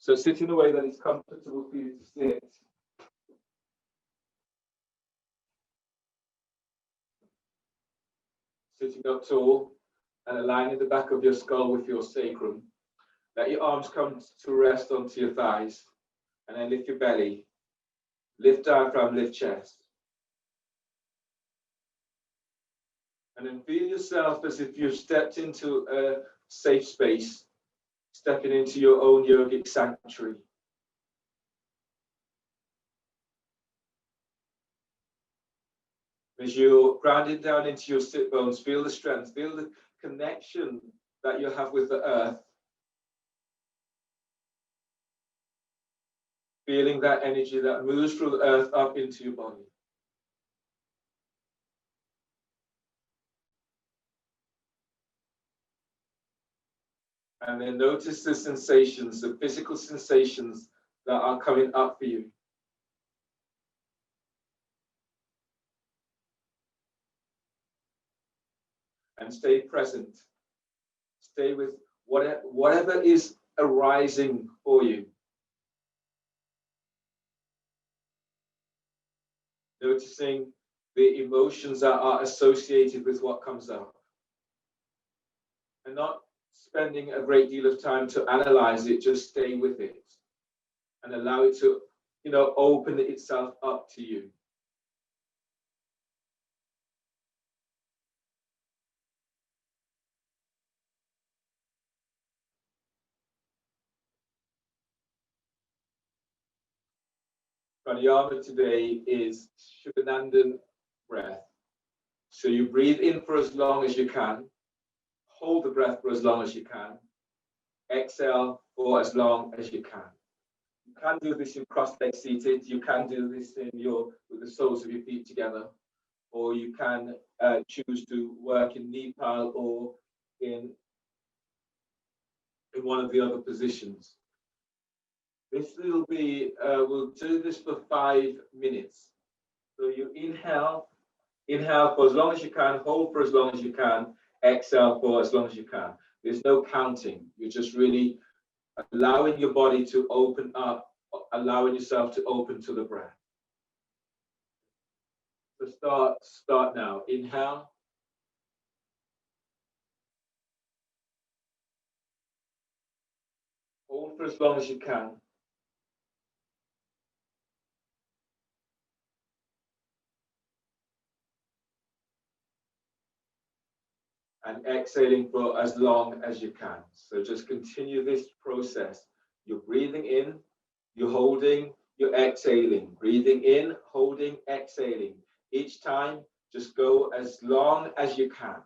So sit in a way that is comfortable for you to sit. Sitting up tall and aligning the back of your skull with your sacrum. Let your arms come to rest onto your thighs, and then lift your belly. Lift diaphragm, lift chest. And then feel yourself as if you've stepped into a safe space, stepping into your own yogic sanctuary. As you're grounded down into your sit bones, feel the strength, feel the connection that you have with the earth. Feeling that energy that moves through the earth up into your body. And then notice the sensations, the physical sensations that are coming up for you. And stay present. Stay with whatever is arising for you. Noticing the emotions that are associated with what comes up. And not spending a great deal of time to analyze it, just stay with it. And allow it to, open itself up to you. Pranayama today is Shivanandan breath. So you breathe in for as long as you can, hold the breath for as long as you can, exhale for as long as you can. You can do this in cross-legged seated, you can do this with the soles of your feet together, or you can choose to work in Nepal or in one of the other positions. This will be, we'll do this for 5 minutes. So you inhale for as long as you can, hold for as long as you can, exhale for as long as you can. There's no counting. You're just really allowing your body to open up, allowing yourself to open to the breath. So start now. Inhale. Hold for as long as you can. And exhaling for as long as you can. So just continue this process. You're breathing in, you're holding, you're exhaling. Breathing in, holding, exhaling. Each time, just go as long as you can.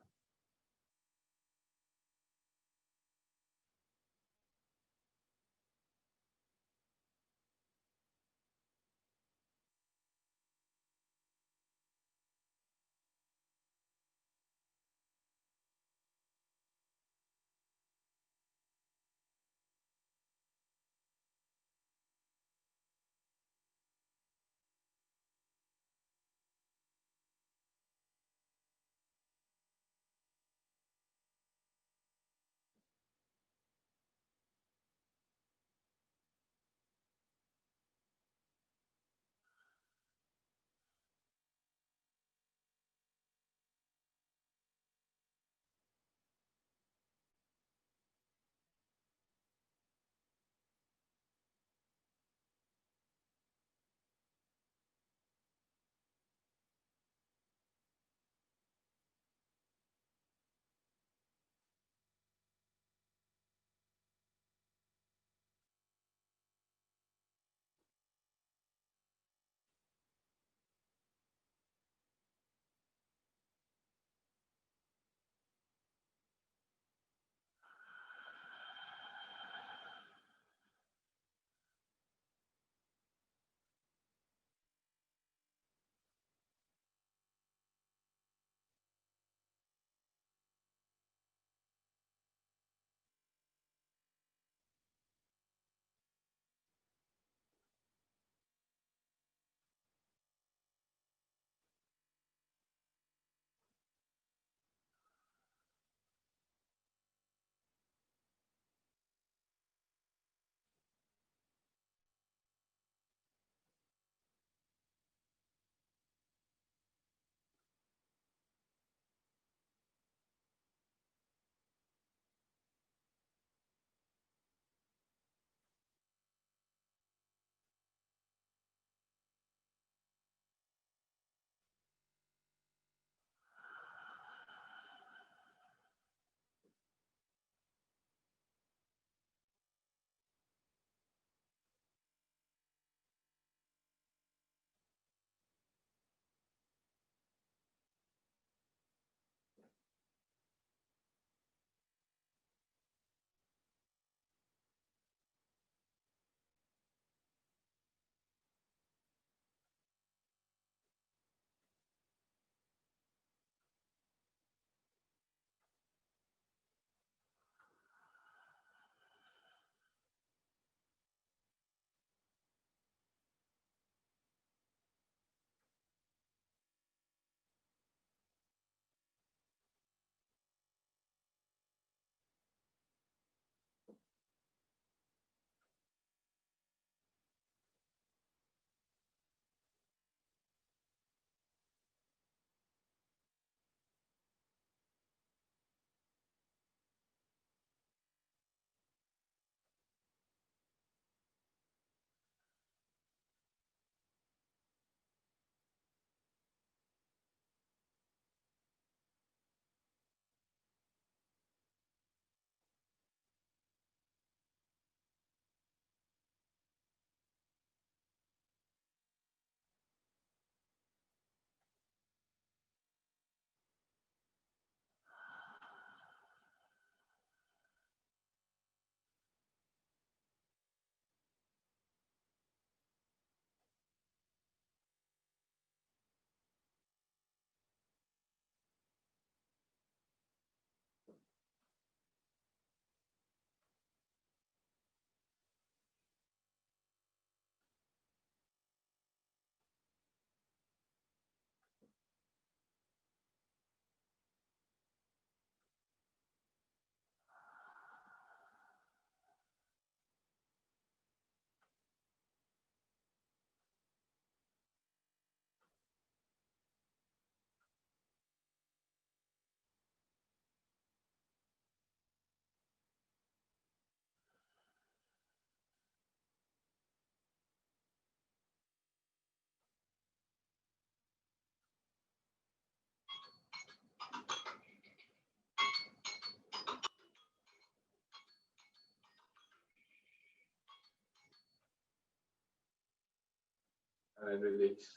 and then release.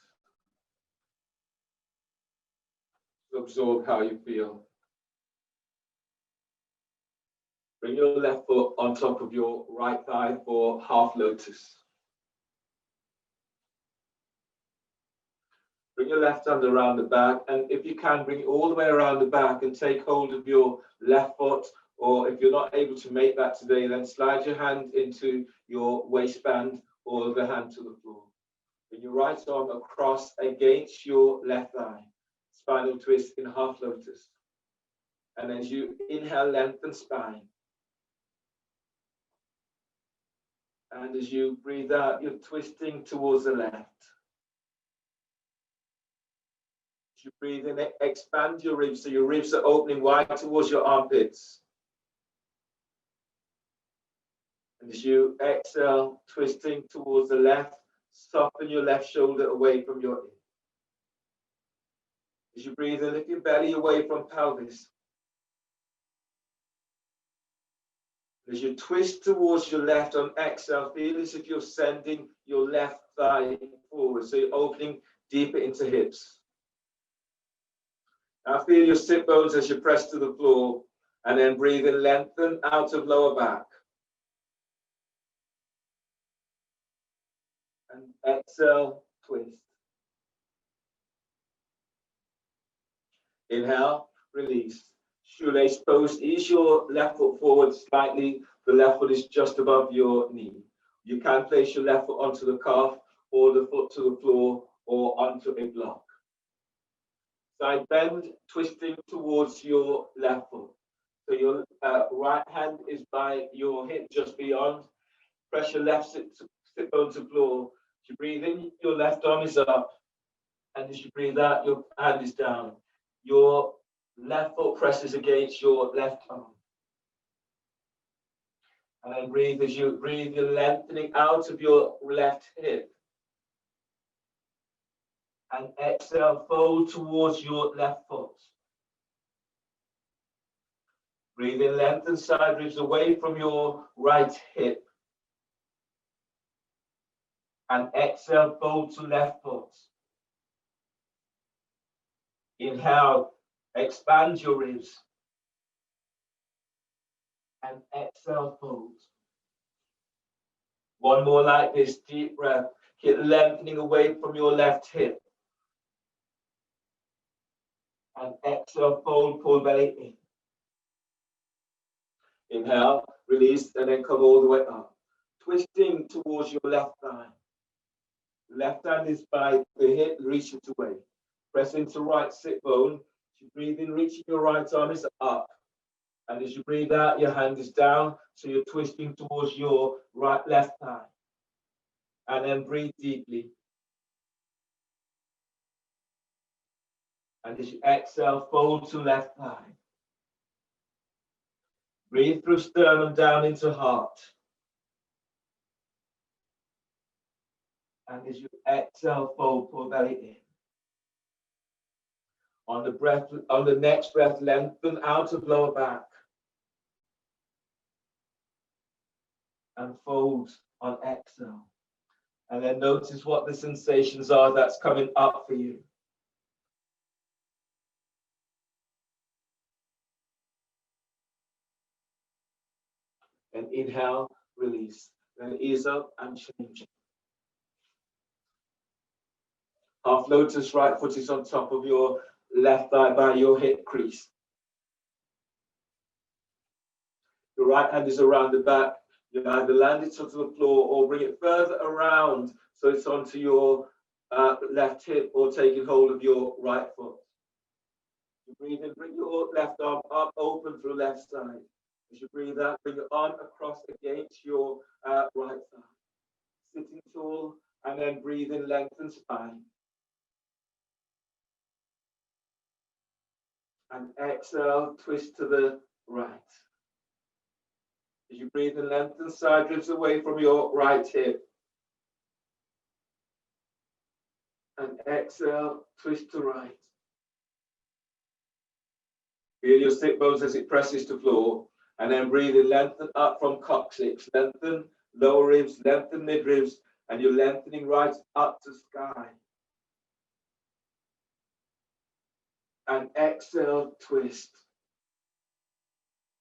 Absorb how you feel. Bring your left foot on top of your right thigh for half lotus. Bring your left hand around the back, and if you can, bring it all the way around the back and take hold of your left foot, or if you're not able to make that today, then slide your hand into your waistband or the hand to the floor. Bring your right arm across against your left thigh. Spinal twist in half lotus. And as you inhale, lengthen spine. And as you breathe out, you're twisting towards the left. As you breathe in, expand your ribs, so your ribs are opening wide towards your armpits. And as you exhale, twisting towards the left, soften your left shoulder away from your ear. As you breathe in, lift your belly away from pelvis. As you twist towards your left on exhale, feel as if you're sending your left thigh forward. So you're opening deeper into hips. Now feel your sit bones as you press to the floor, and then breathe in, lengthen out of lower back. And exhale, twist. Inhale, release. Shoelace pose. Ease your left foot forward slightly. The left foot is just above your knee. You can place your left foot onto the calf or the foot to the floor or onto a block. Side bend, twisting towards your left foot. So your right hand is by your hip, just beyond. Press your left sit bone to floor. As you breathe in, your left arm is up. And as you breathe out, your hand is down. Your left foot presses against your left arm. And then breathe. As you breathe, you're lengthening out of your left hip. And exhale, fold towards your left foot. Breathe in, lengthen side ribs away from your right hip. And exhale, fold to left foot. Inhale, expand your ribs. And exhale, fold. One more like this, deep breath. Keep lengthening away from your left hip. And exhale, fold, pull belly in. Inhale, release, and then come all the way up. Twisting towards your left thigh. Left hand is by the hip, reach it away. Press into right sit bone. As you breathe in, reaching your right arm is up. And as you breathe out, your hand is down. So you're twisting towards your left thigh. And then breathe deeply. And as you exhale, fold to left thigh. Breathe through sternum down into heart. And as you exhale, fold, pull belly in. On the next breath, lengthen out of lower back. And fold on exhale. And then notice what the sensations are that's coming up for you. And inhale, release. Then ease up and change. Half lotus, right foot is on top of your left thigh by your hip crease. Your right hand is around the back. You either land it onto the floor or bring it further around so it's onto your left hip, or taking hold of your right foot. You breathe in, bring your left arm up, open through left side. As you breathe out, bring your arm across against your right thigh. Sitting tall, and then breathe in, lengthen spine. And exhale, twist to the right. As you breathe in, lengthen side ribs away from your right hip. And exhale, twist to right. Feel your sit bones as it presses to floor. And then breathe in, lengthen up from coccyx. Lengthen lower ribs, lengthen mid ribs. And you're lengthening right up to sky. And exhale, twist.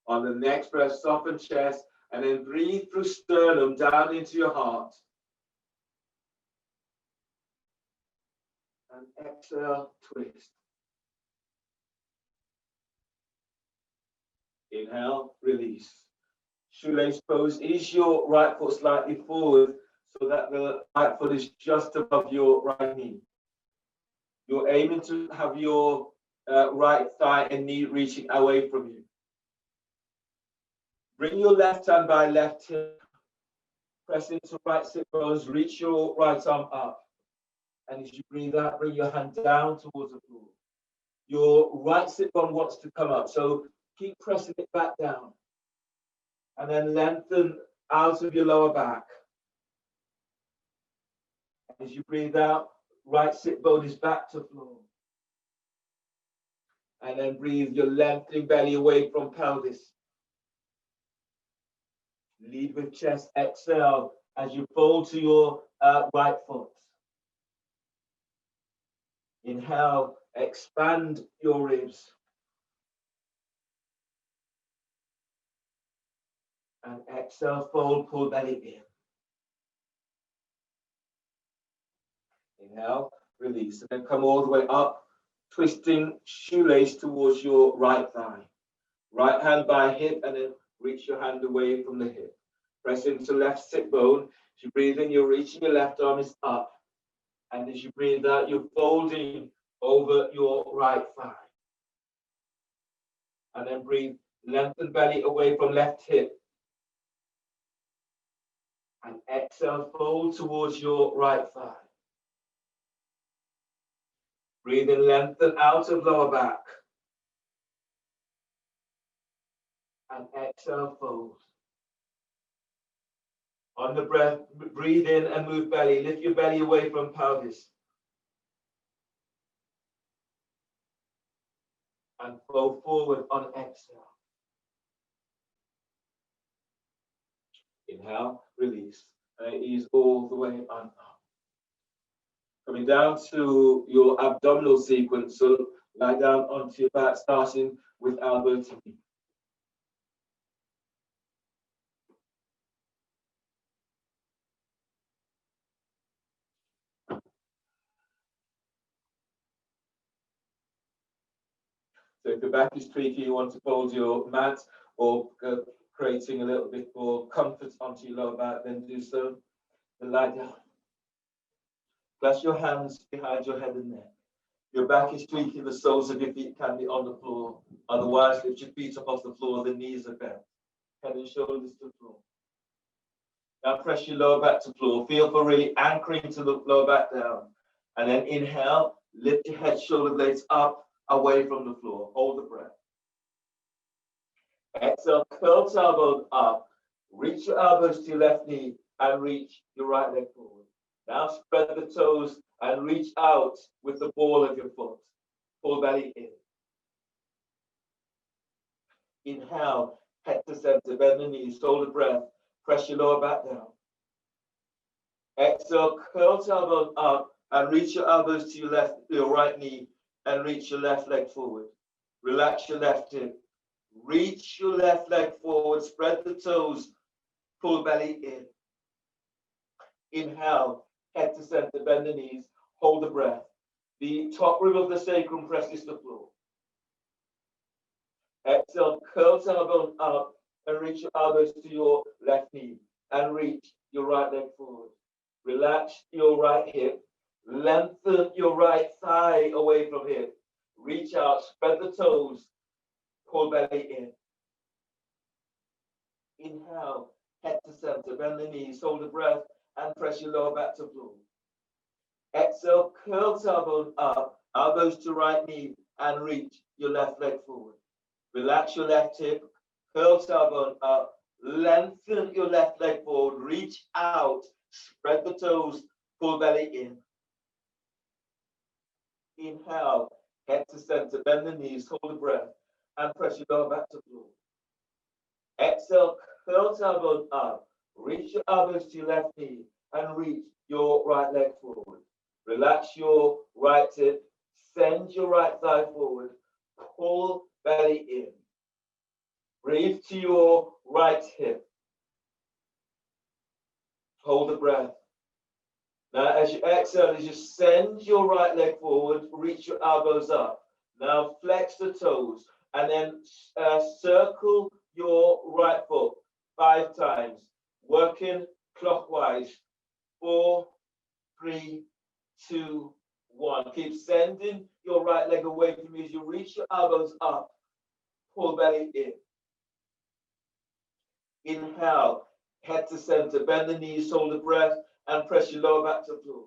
On the next breath, soften chest, and then breathe through sternum down into your heart. And exhale, twist. Inhale, release. Shoelace pose. Ease your right foot slightly forward so that the right foot is just above your right knee. You're aiming to have your right thigh and knee reaching away from you. Bring your left hand by left hip. Press into right sit bones. Reach your right arm up. And as you breathe out, bring your hand down towards the floor. Your right sit bone wants to come up, so keep pressing it back down. And then lengthen out of your lower back. As you breathe out, right sit bone is back to floor. And then breathe your lengthening belly away from pelvis. Lead with chest, exhale as you fold to your right foot. Inhale, expand your ribs. And exhale, fold, pull belly in. Inhale, release, and then come all the way up, twisting shoelace towards your right thigh. Right hand by hip, and then reach your hand away from the hip. Press into left sit bone. As you breathe in, you're reaching your left arm is up. And as you breathe out, you're folding over your right thigh. And then breathe, lengthen belly away from left hip. And exhale, fold towards your right thigh. Breathe in, lengthen out of lower back. And exhale, fold. On the breath, breathe in and move belly. Lift your belly away from pelvis. And fold forward on exhale. Inhale, release. And ease all the way on up. Coming down to your abdominal sequence. So lie down onto your back, starting with elbow to knee. So if your back is tweaking, you want to fold your mat or creating a little bit more comfort onto your lower back, then do so. Then lie down. Place your hands behind your head and neck. Your back is tweaking, the soles of your feet can be on the floor. Otherwise, lift your feet up off the floor, the knees are bent. Head and shoulders to the floor. Now press your lower back to floor. Feel for really anchoring to the lower back down. And then inhale, lift your head, shoulder blades up, away from the floor. Hold the breath. Exhale, curl tailbone up. Reach your elbows to your left knee and reach your right leg forward. Now spread the toes and reach out with the ball of your foot. Pull belly in. Inhale, head to center, bend the knees, hold the breath. Press your lower back down. Exhale, curl tailbone up and reach your elbows to your right knee and reach your left leg forward. Relax your left hip. Reach your left leg forward, spread the toes, pull belly in. Inhale, head to center, bend the knees, hold the breath. The top rib of the sacrum presses the floor. Exhale, curl tailbone up and reach your elbows to your left knee and reach your right leg forward. Relax your right hip. Lengthen your right thigh away from hip. Reach out, spread the toes, pull belly in. Inhale, head to center, bend the knees, hold the breath, and press your lower back to floor. Exhale, curl tailbone up, elbows to right knee, and reach your left leg forward. Relax your left hip, curl tailbone up, lengthen your left leg forward, reach out, spread the toes, pull belly in. Inhale, head to center, bend the knees, hold the breath, and press your lower back to floor. Exhale, curl tailbone up, reach your elbows to your left knee, and reach your right leg forward. Relax your right hip, send your right thigh forward, pull belly in. Breathe to your right hip. Hold the breath. Now, as you exhale, as you send your right leg forward, reach your elbows up. Now, flex the toes and then circle your right foot 5 times, working clockwise. 4, 3, 2, 1. Keep sending your right leg away from you as you reach your elbows up. Pull belly in. Inhale, head to center, bend the knees, hold the breath, and press your lower back to the floor.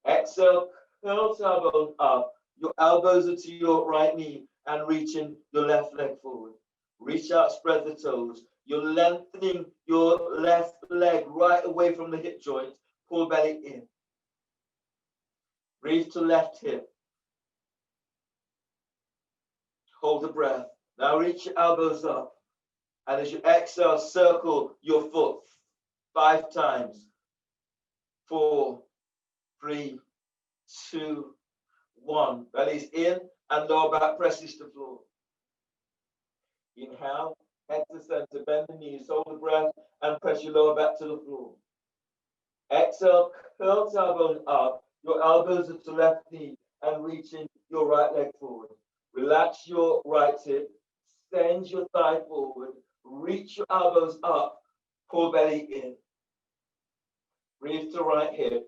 Exhale, curl tailbone up. Your elbows are to your right knee and reaching your left leg forward. Reach out, spread the toes. You're lengthening your left leg right away from the hip joint. Pull belly in. Breathe to left hip. Hold the breath. Now reach your elbows up. And as you exhale, circle your foot 5 times. 4, 3, 2, 1. Belly's in and lower back presses to floor. Inhale, head to center, bend the knees, hold the breath, and press your lower back to the floor. Exhale, curl tailbone up. Your elbows are to left knee and reaching your right leg forward. Relax your right hip, send your thigh forward, reach your elbows up, pull belly in. Breathe to right hip.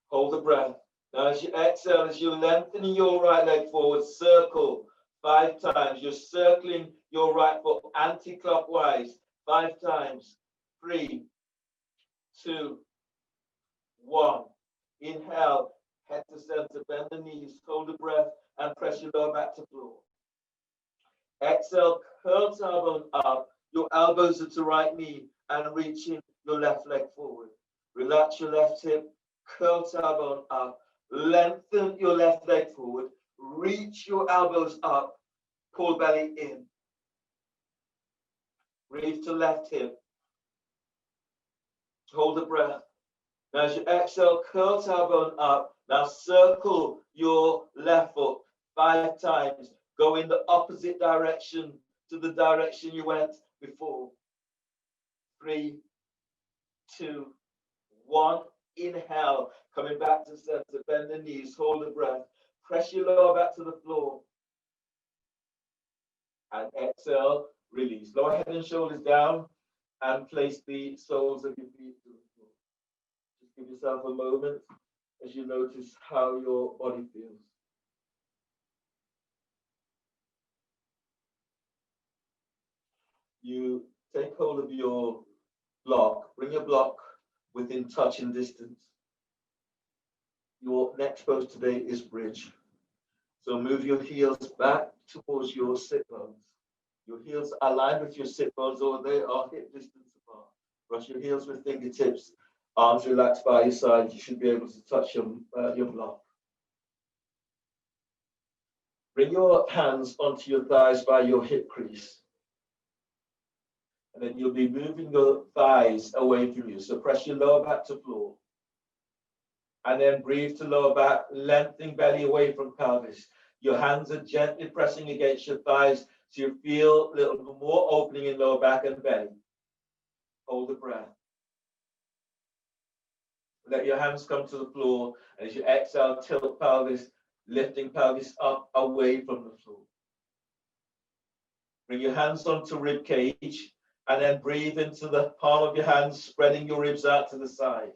Hold the breath. Now as you exhale, as you're lengthening your right leg forward, circle 5 times. You're circling your right foot anti-clockwise 5 times. 3, 2, 1. Inhale, head to center, bend the knees, hold the breath, and press your lower back to floor. Exhale, curl tailbone up. Your elbows are to right knee and reaching your left leg forward. Relax your left hip, curl tailbone up. Lengthen your left leg forward. Reach your elbows up. Pull belly in. Breathe to left hip. Hold the breath. Now as you exhale, curl tailbone up. Now circle your left foot 5 times. Go in the opposite direction to the direction you went before. 3, 2, 1. Inhale, coming back to center. Bend the knees, hold the breath. Press your lower back to the floor. And exhale, release. Lower head and shoulders down and place the soles of your feet to the floor. Just give yourself a moment as you notice how your body feels. You take hold of your block, bring your block within touching distance. Your next pose today is bridge. So move your heels back towards your sit bones. Your heels are aligned with your sit bones or they are hip distance apart. Brush your heels with fingertips, arms relaxed by your side. You should be able to touch your block. Bring your hands onto your thighs by your hip crease. And then you'll be moving your thighs away from you. So press your lower back to floor. And then breathe to lower back, lengthening belly away from pelvis. Your hands are gently pressing against your thighs so you feel a little bit more opening in lower back and belly. Hold the breath. Let your hands come to the floor. And as you exhale, tilt pelvis, lifting pelvis up away from the floor. Bring your hands onto rib cage. And then breathe into the palm of your hands, spreading your ribs out to the side.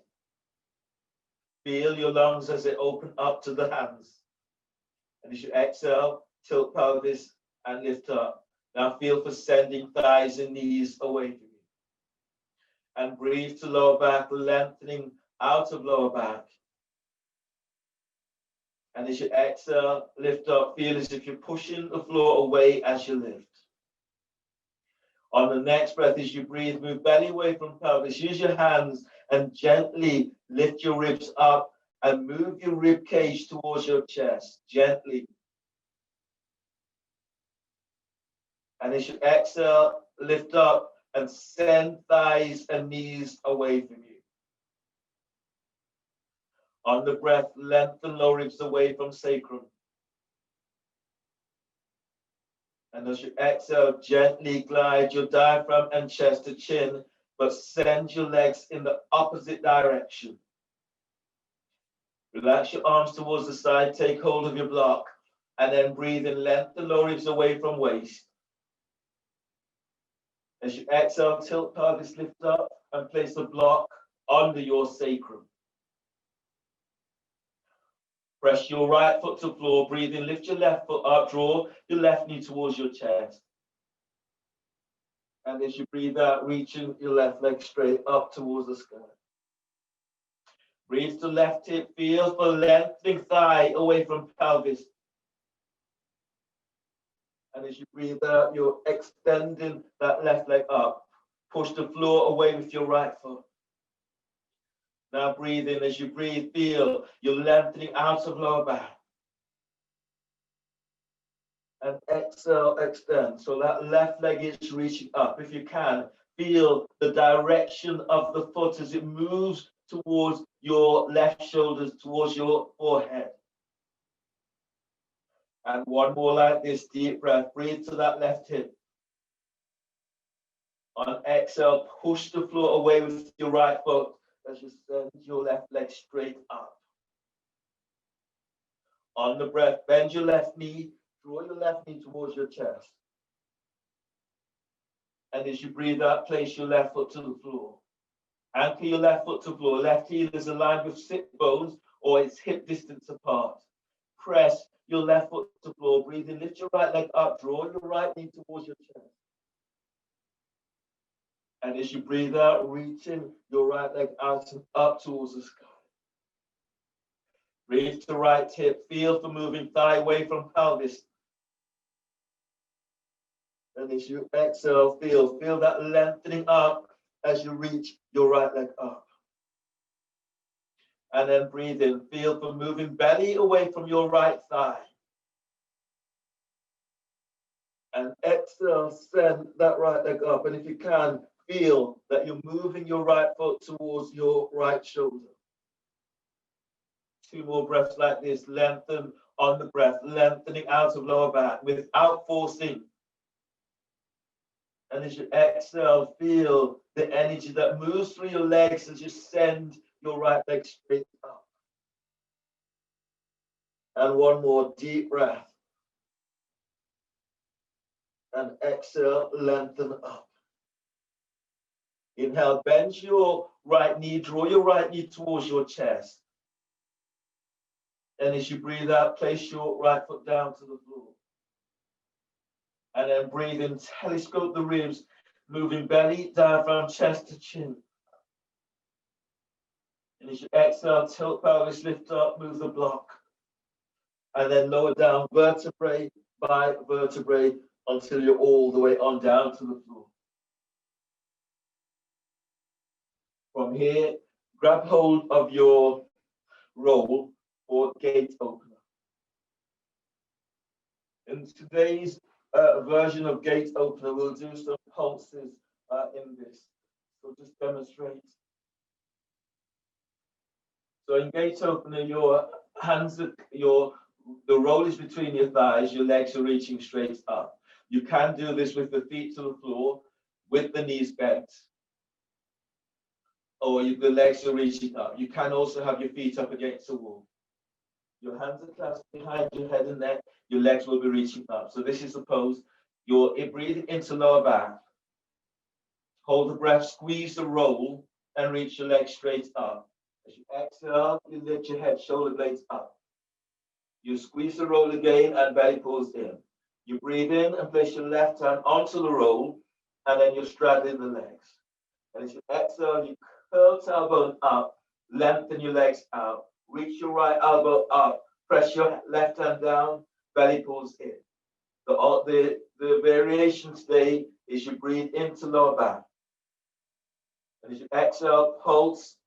Feel your lungs as they open up to the hands. And as you exhale, tilt pelvis and lift up. Now feel for sending thighs and knees away from you. And breathe to lower back, lengthening out of lower back. And as you exhale, lift up. Feel as if you're pushing the floor away as you lift. On the next breath, as you breathe, move belly away from pelvis. Use your hands and gently lift your ribs up and move your rib cage towards your chest, gently. And as you exhale, lift up and send thighs and knees away from you. On the breath, lengthen lower ribs away from sacrum. And as you exhale, gently glide your diaphragm and chest to chin, but send your legs in the opposite direction. Relax your arms towards the side, take hold of your block, and then breathe in, lengthen lower ribs away from waist. As you exhale, tilt pelvis, lift up, and place the block under your sacrum. Press your right foot to floor, breathe in, lift your left foot up, draw your left knee towards your chest. And as you breathe out, reaching your left leg straight up towards the sky. Breathe to left hip, feel for lengthening thigh away from pelvis. And as you breathe out, you're extending that left leg up. Push the floor away with your right foot. Now breathe in. As you breathe, feel you're lengthening out of lower back. And exhale, extend. So that left leg is reaching up. If you can, feel the direction of the foot as it moves towards your left shoulders, towards your forehead. And one more like this, deep breath. Breathe to that left hip. On exhale, push the floor away with your right foot as you send your left leg straight up. On the breath, bend your left knee, draw your left knee towards your chest. And as you breathe out, place your left foot to the floor. Anchor your left foot to floor. Left heel is aligned with sit bones or it's hip distance apart. Press your left foot to floor. Breathe in, lift your right leg up, draw your right knee towards your chest. And as you breathe out, reaching your right leg out and up towards the sky. Breathe to right hip, feel for moving thigh away from pelvis. And as you exhale, feel that lengthening up as you reach your right leg up. And then breathe in, feel for moving belly away from your right thigh. And exhale, send that right leg up. And if you can, feel that you're moving your right foot towards your right shoulder. Two more breaths like this. Lengthen on the breath, lengthening out of lower back without forcing. And as you exhale, feel the energy that moves through your legs as you send your right leg straight up. And one more deep breath. And exhale, lengthen up. Inhale, bend your right knee, draw your right knee towards your chest. And as you breathe out, place your right foot down to the floor. And then breathe in, telescope the ribs, moving belly, diaphragm, chest to chin. And as you exhale, tilt pelvis, lift up, move the block. And then lower down vertebrae by vertebrae until you're all the way on down to the floor. From here, grab hold of your roll or gate opener. In today's version of gate opener, we'll do some pulses in this. So just demonstrate. So in gate opener, your hands, the roll is between your thighs, your legs are reaching straight up. You can do this with the feet to the floor, with the knees bent, or the legs are reaching up. You can also have your feet up against the wall. Your hands are clasped behind your head and neck. Your legs will be reaching up. So this is the pose. You're breathing into lower back. Hold the breath, squeeze the roll, and reach your legs straight up. As you exhale, you lift your head, shoulder blades up. You squeeze the roll again and belly pulls in. You breathe in and place your left hand onto the roll, and then you're straddling the legs. And as you exhale, you curl tailbone up, lengthen your legs out. Reach your right elbow up, press your left hand down, belly pulls in. The variation today is you breathe into lower back. And as you exhale, pulse,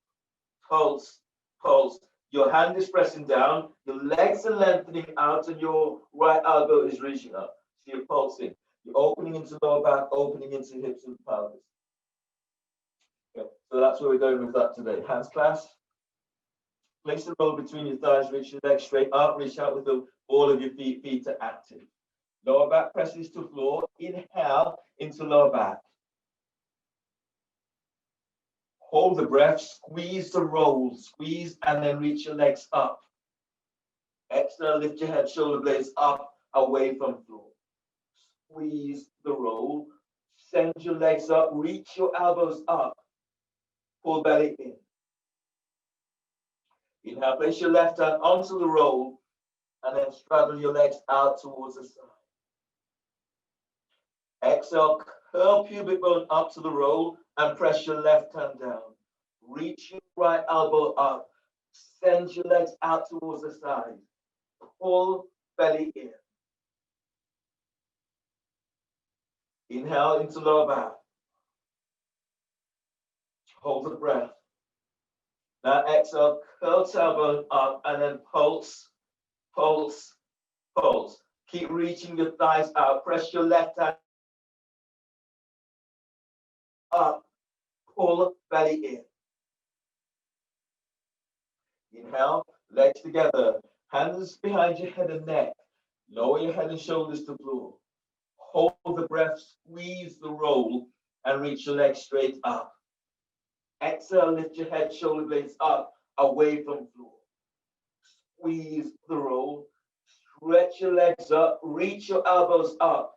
pulse, pulse. Your hand is pressing down, your legs are lengthening out, and your right elbow is reaching up. So you're pulsing. You're opening into lower back, opening into hips and pelvis. Okay, so that's where we're going with that today. Hands clasped. Place the roll between your thighs, reach your legs straight up, reach out with the ball of your feet, feet are active. Lower back presses to floor. Inhale into lower back. Hold the breath, squeeze the roll, squeeze and then reach your legs up. Exhale, lift your head, shoulder blades up, away from floor. Squeeze the roll, send your legs up, reach your elbows up, pull belly in. Inhale, place your left hand onto the roll and then straddle your legs out towards the side. Exhale, curl pubic bone up to the roll and press your left hand down. Reach your right elbow up, send your legs out towards the side. Pull belly in. Inhale into lower back. Hold the breath. Now exhale, curl tailbone up and then pulse, pulse, pulse. Keep reaching your thighs out. Press your left hand up. Pull belly in. Inhale, legs together. Hands behind your head and neck. Lower your head and shoulders to floor. Hold the breath, squeeze the roll, and reach your legs straight up. Exhale, lift your head, shoulder blades up, away from floor. Squeeze the roll, stretch your legs up, reach your elbows up,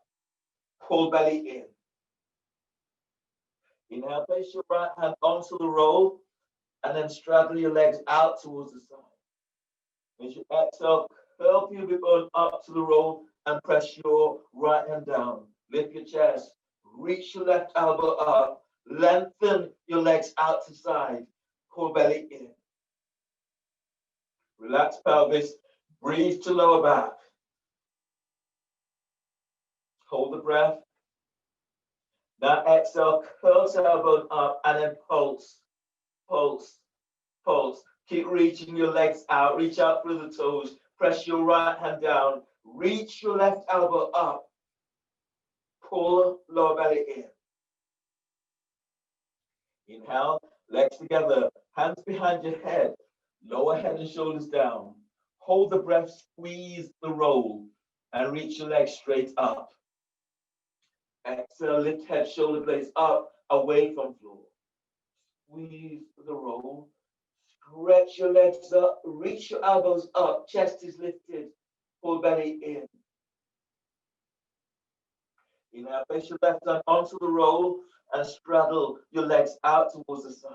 pull belly in. Inhale, place your right hand onto the roll, and then straddle your legs out towards the side. As you exhale, curl pubic bone up to the roll and press your right hand down. Lift your chest, reach your left elbow up, lengthen your legs out to side, pull belly in. Relax pelvis, breathe to lower back. Hold the breath. Now exhale, curl tailbone up and then pulse, pulse, pulse. Keep reaching your legs out, reach out through the toes, press your right hand down, reach your left elbow up, pull lower belly in. Inhale, legs together, hands behind your head, lower head and shoulders down. Hold the breath, squeeze the roll, and reach your legs straight up. Exhale, lift head, shoulder blades up, away from floor. Squeeze the roll, stretch your legs up, reach your elbows up, chest is lifted, pull belly in. Inhale, place your left hand onto the roll and straddle your legs out towards the side.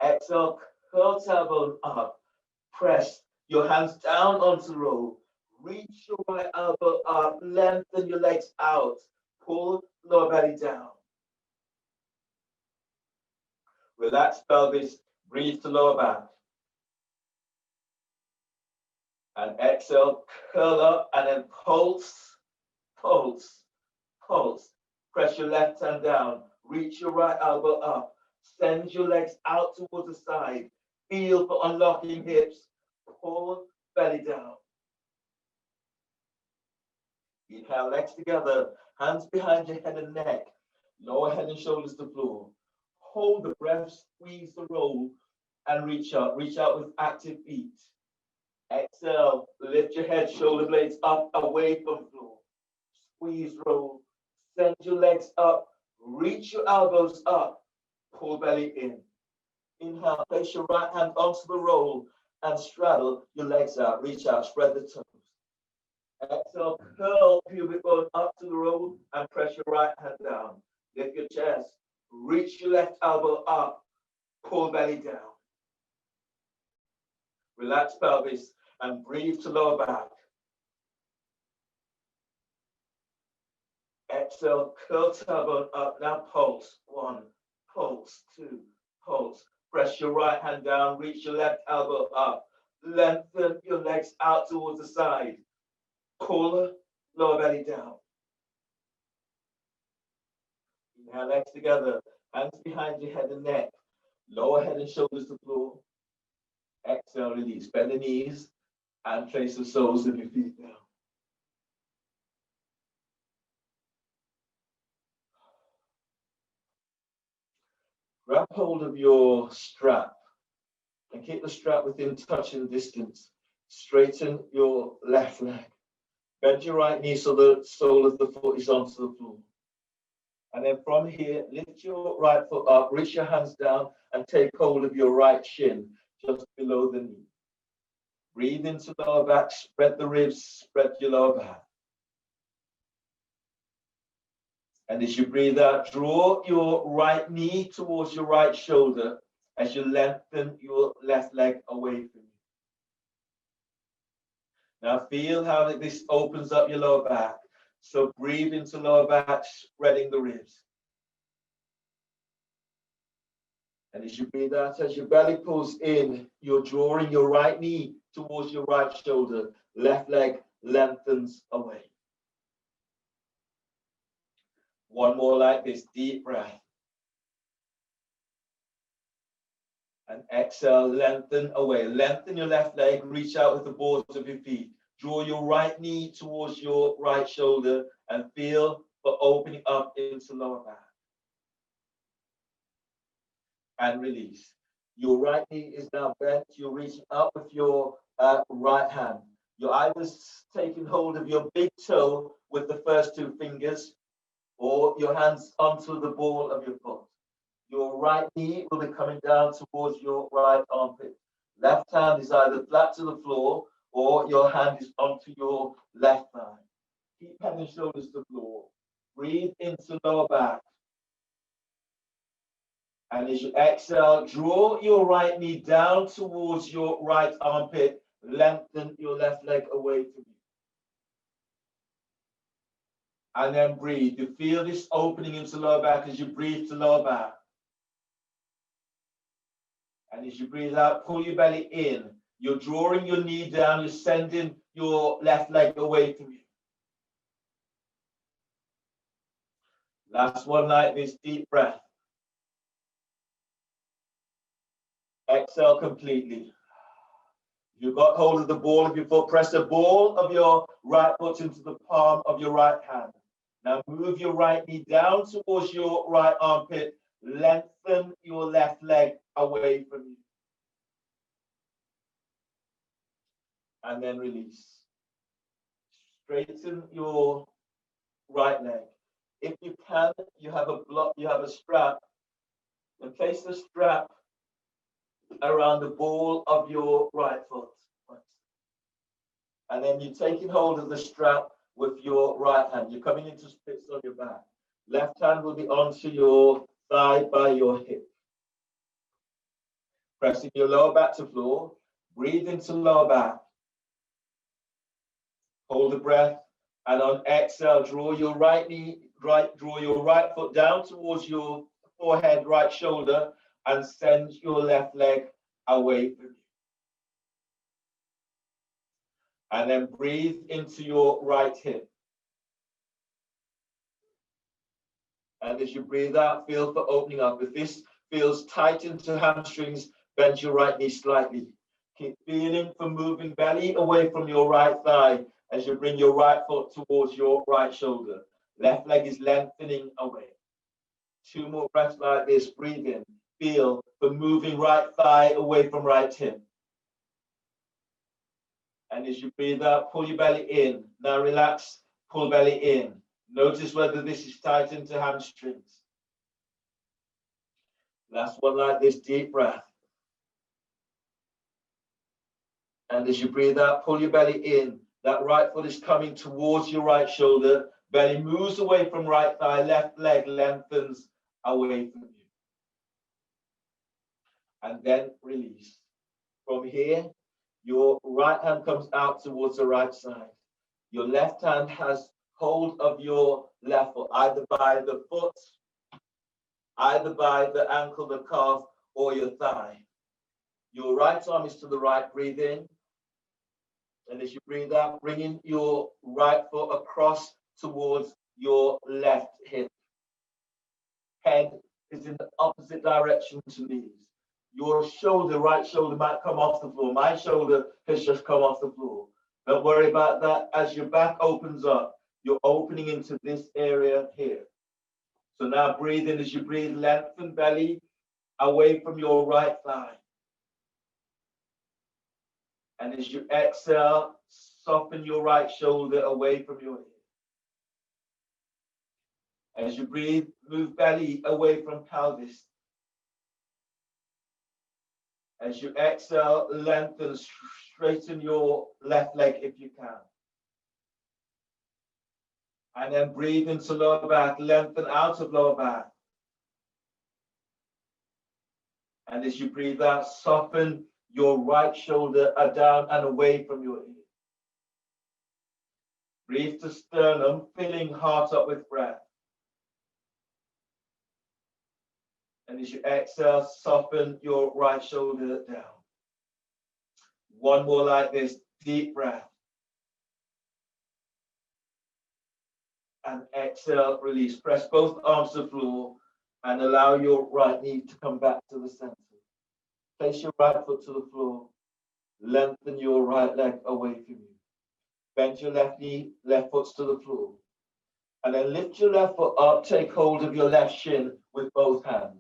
Exhale, curl tailbone up, press your hands down onto the roll, reach your right elbow up, lengthen your legs out, pull lower belly down. Relax pelvis, breathe to lower back. And exhale, curl up and then pulse, pulse, pulse. Press your left hand down, reach your right elbow up, send your legs out towards the side, feel for unlocking hips, pull belly down. Inhale, legs together, hands behind your head and neck, lower head and shoulders to floor. Hold the breath, squeeze the roll, and reach out with active feet. Exhale, lift your head, shoulder blades up, away from floor. Squeeze roll, send your legs up, reach your elbows up, pull belly in. Inhale, place your right hand onto the roll and straddle your legs out, reach out, spread the toes. Exhale, curl pubic bone up to the roll and press your right hand down. Lift your chest, reach your left elbow up, pull belly down. Relax pelvis and breathe to lower back. Exhale, curl tailbone up, now pulse. 1, pulse, 2, pulse. Press your right hand down, reach your left elbow up. Lengthen your legs out towards the side. Pull lower belly down. Inhale, legs together, hands behind your head and neck. Lower head and shoulders to floor. Exhale, release. Bend the knees and place the soles of your feet down. Grab hold of your strap and keep the strap within touching distance. Straighten your left leg. Bend your right knee so the sole of the foot is onto the floor. And then from here, lift your right foot up, reach your hands down and take hold of your right shin just below the knee. Breathe into lower back, spread the ribs, spread your lower back. And as you breathe out, draw your right knee towards your right shoulder as you lengthen your left leg away from you. Now feel how this opens up your lower back. So breathe into lower back, spreading the ribs. And as you breathe out, as your belly pulls in, you're drawing your right knee towards your right shoulder. Left leg lengthens away. One more like this, deep breath. And exhale, lengthen away. Lengthen your left leg, reach out with the balls of your feet. Draw your right knee towards your right shoulder and feel for opening up into lower back. And release. Your right knee is now bent. You're reaching up with your right hand. You're either taking hold of your big toe with the first two fingers or your hands onto the ball of your foot. Your right knee will be coming down towards your right armpit. Left hand is either flat to the floor or your hand is onto your left thigh. Keep head and shoulders to the floor. Breathe into lower back. And as you exhale, draw your right knee down towards your right armpit. Lengthen your left leg away from you. And then breathe. You feel this opening into lower back as you breathe to lower back. And as you breathe out, pull your belly in. You're drawing your knee down. You're sending your left leg away from you. Last one like this, deep breath. Exhale completely. You've got hold of the ball of your foot. Press the ball of your right foot into the palm of your right hand. Now move your right knee down towards your right armpit. Lengthen your left leg away from you. And then release. Straighten your right leg. If you can, you have a block, you have a strap. And place the strap around the ball of your right foot. And then you're taking hold of the strap with your right hand. You're coming into splits on your back. Left hand will be onto your thigh by your hip. Pressing your lower back to floor. Breathe into lower back. Hold the breath. And on exhale, draw your right foot down towards your forehead, right shoulder, and send your left leg away from you. And then breathe into your right hip. And as you breathe out, feel for opening up. If this feels tight into hamstrings, bend your right knee slightly. Keep feeling for moving belly away from your right thigh as you bring your right foot towards your right shoulder. Left leg is lengthening away. 2 more breaths like this. Breathe in. Feel for moving right thigh away from right hip. And as you breathe out, pull your belly in. Now relax, pull belly in. Notice whether this is tight into hamstrings. Last one like this, deep breath. And as you breathe out, pull your belly in. That right foot is coming towards your right shoulder. Belly moves away from right thigh. Left leg lengthens away from you. And then release. From here, your right hand comes out towards the right side. Your left hand has hold of your left foot, either by the foot, either by the ankle, the calf, or your thigh. Your right arm is to the right. Breathe in. And as you breathe out, bringing your right foot across towards your left hip. Head is in the opposite direction to knees. Your shoulder, right shoulder, might come off the floor. My shoulder has just come off the floor. Don't worry about that. As your back opens up, you're opening into this area here. So now breathe in. As you breathe, lengthen belly. away from your right thigh. And as you exhale, soften your right shoulder away from your hip. As you breathe, move belly away from pelvis. As you exhale, lengthen, straighten your left leg if you can. And then breathe into lower back, lengthen out of lower back. And as you breathe out, soften your right shoulder down and away from your ear. Breathe to sternum, filling heart up with breath. And as you exhale, soften your right shoulder down. One more like this, deep breath. And exhale, release. Press both arms to the floor and allow your right knee to come back to the center. Place your right foot to the floor. Lengthen your right leg away from you. Bend your left knee, left foot to the floor. And then lift your left foot up, take hold of your left shin with both hands.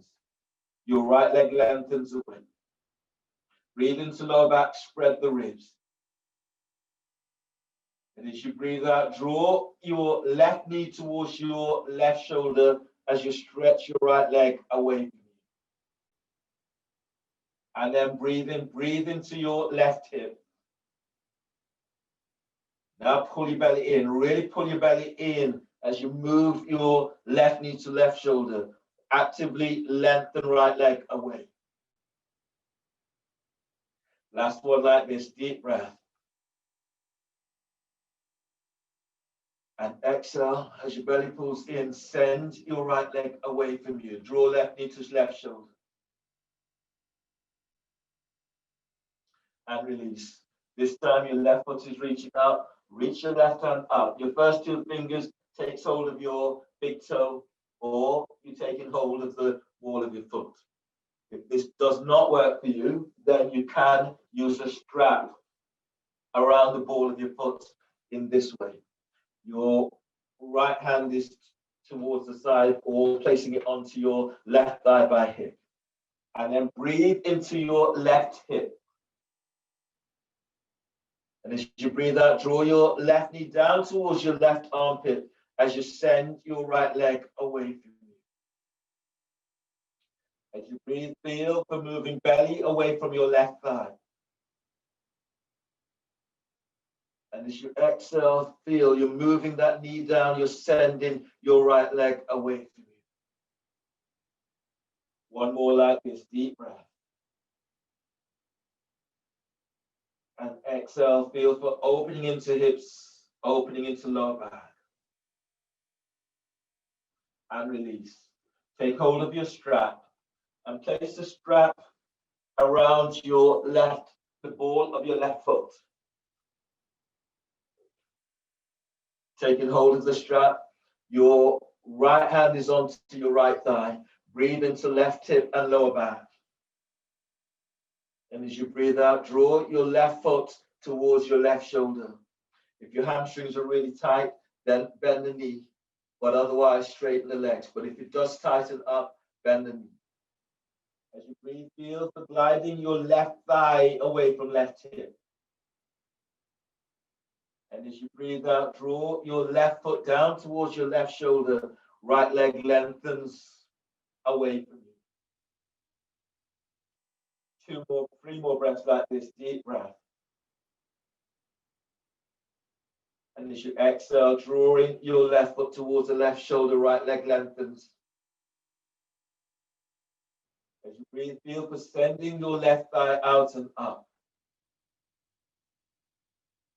Your right leg lengthens away. Breathe into lower back, spread the ribs. And as you breathe out, draw your left knee towards your left shoulder as you stretch your right leg away from you. And then breathe into your left hip. Now pull your belly in, really pull your belly in as you move your left knee to left shoulder. Actively lengthen right leg away. Last one like this, deep breath. And exhale, as your belly pulls in, send your right leg away from you. Draw left knee to left shoulder. And release. This time your left foot is reaching out. Reach your left hand up. Your first two fingers takes hold of your big toe, or you're taking hold of the wall of your foot. If this does not work for you, then you can use a strap around the ball of your foot in this way. Your right hand is towards the side or placing it onto your left thigh by hip. And then breathe into your left hip. And as you breathe out, draw your left knee down towards your left armpit as you send your right leg away from you. As you breathe, feel for moving belly away from your left thigh. And as you exhale, feel you're moving that knee down, you're sending your right leg away from you. One more like this, deep breath. And exhale, feel for opening into hips, opening into lower back. And release. Take hold of your strap and place the strap around your left, the ball of your left foot. Taking hold of the strap, your right hand is onto your right thigh. Breathe into left hip and lower back. And as you breathe out, draw your left foot towards your left shoulder. If your hamstrings are really tight, then bend the knee, but otherwise straighten the legs. But if it does tighten up, bend the knee. As you breathe, feel for gliding your left thigh away from left hip. And as you breathe out, draw your left foot down towards your left shoulder. Right leg lengthens away from you. Three more breaths like this, deep breath. And as you exhale, drawing your left foot towards the left shoulder, right leg lengthens. As you breathe, feel for sending your left thigh out and up.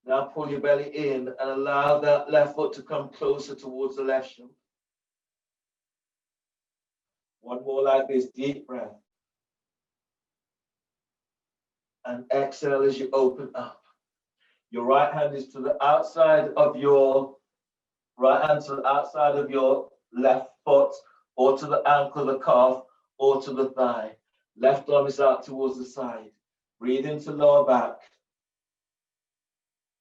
Now pull your belly in and allow that left foot to come closer towards the left shoulder. One more like this, deep breath. And exhale as you open up. Your right hand is to the outside of your left foot, or to the ankle, the calf, or to the thigh. Left arm is out towards the side. Breathe into lower back.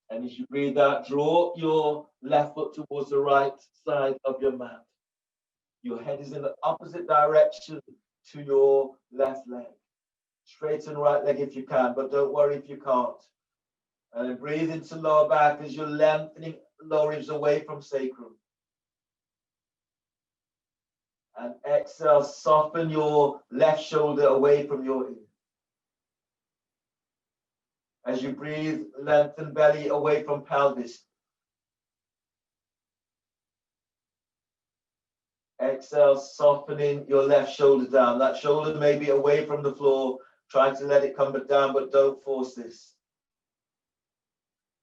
And as you breathe out, draw your left foot towards the right side of your mat. Your head is in the opposite direction to your left leg. Straighten right leg if you can, but don't worry if you can't. And then breathe into lower back as you're lengthening lower ribs away from sacrum. And exhale, soften your left shoulder away from your ear. As you breathe, lengthen belly away from pelvis. Exhale, softening your left shoulder down. That shoulder may be away from the floor. Try to let it come down, but don't force this.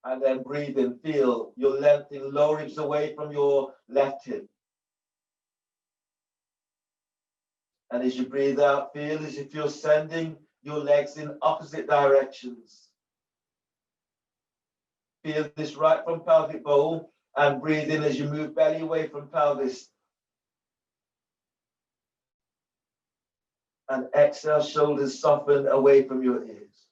And then breathe in. Feel your lengthening lower ribs away from your left hip. And as you breathe out, feel as if you're sending your legs in opposite directions. Feel this right from pelvic bowl and breathe in as you move belly away from pelvis. And exhale, shoulders soften away from your ears.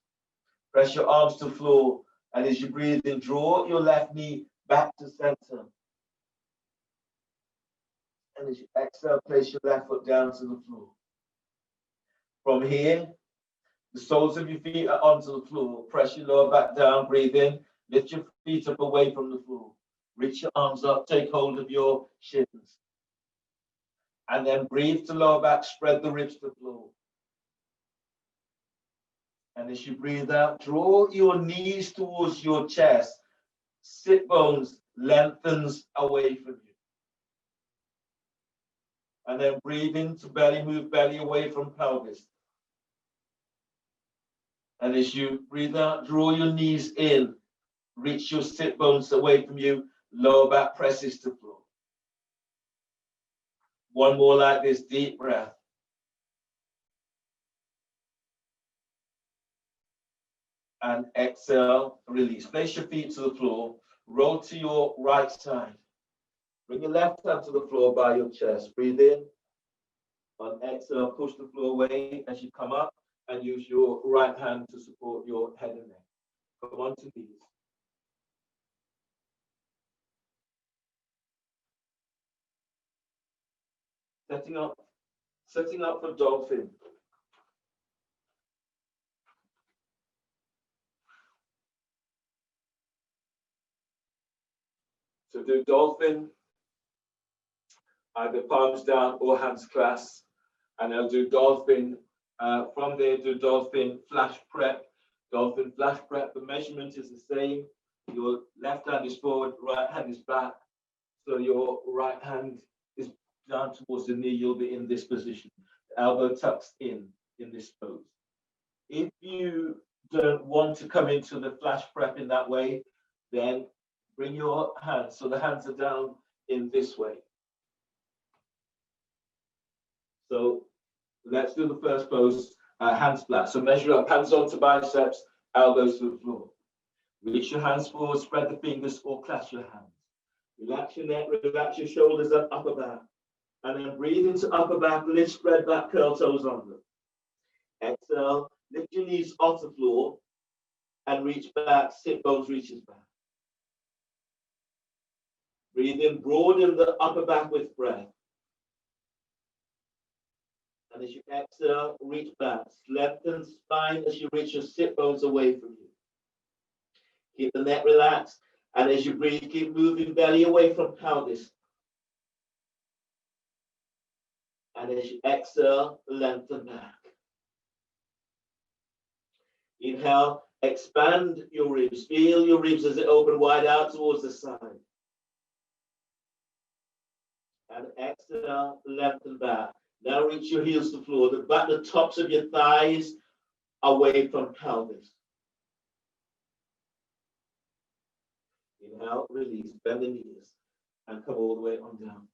Press your arms to the floor. And as you breathe in, draw your left knee back to center. And as you exhale, place your left foot down to the floor. From here, the soles of your feet are onto the floor. Press your lower back down, breathe in. Lift your feet up away from the floor. Reach your arms up, take hold of your shins. And then breathe to lower back, spread the ribs to the floor. And as you breathe out, draw your knees towards your chest. Sit bones lengthens away from you. And then breathe into belly, move belly away from pelvis. And as you breathe out, draw your knees in. Reach your sit bones away from you. Lower back presses to floor. One more like this, deep breath. And exhale, release. Place your feet to the floor. Roll to your right side. Bring your left hand to the floor by your chest. Breathe in. On exhale, push the floor away as you come up and use your right hand to support your head and neck. Come on to knees. Setting up for dolphin. So do dolphin, either palms down or hands clasped, and I'll do dolphin. From there, do dolphin flash prep. Dolphin flash prep. The measurement is the same. Your left hand is forward, right hand is back. So your right hand is down towards the knee. You'll be in this position. The elbow tucks in this pose. If you don't want to come into the flash prep in that way, then bring your hands. So the hands are down in this way. So let's do the first pose, hands flat. So measure up, hands onto biceps, elbows to the floor. Reach your hands forward, spread the fingers or clasp your hands. Relax your neck, relax your shoulders and upper back. And then breathe into upper back, lift, spread back, curl toes under. Exhale, lift your knees off the floor and reach back, sit bones reaches back. Breathe in, broaden the upper back with breath. And as you exhale, reach back. Lengthen spine as you reach your sit bones away from you. Keep the neck relaxed. And as you breathe, keep moving belly away from pelvis. And as you exhale, lengthen back. Inhale, expand your ribs. Feel your ribs as they open wide out towards the side. And exhale, lengthen back. Now reach your heels to the floor. The tops of your thighs away from pelvis. Inhale, release, bend the knees, and come all the way on down.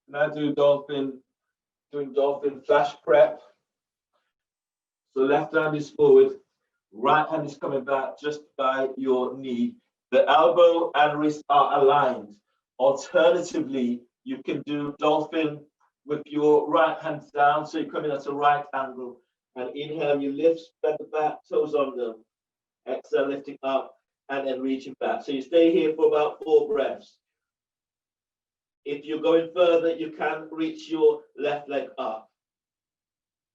Now doing dolphin flash prep. So left hand is forward, right hand is coming back just by your knee. The elbow and wrist are aligned. Alternatively, you can do dolphin with your right hand down, so you're coming at a right angle. And inhale, you lift, spread the back, toes under. Exhale, lifting up, and then reaching back. So you stay here for about 4 breaths. If you're going further, you can reach your left leg up,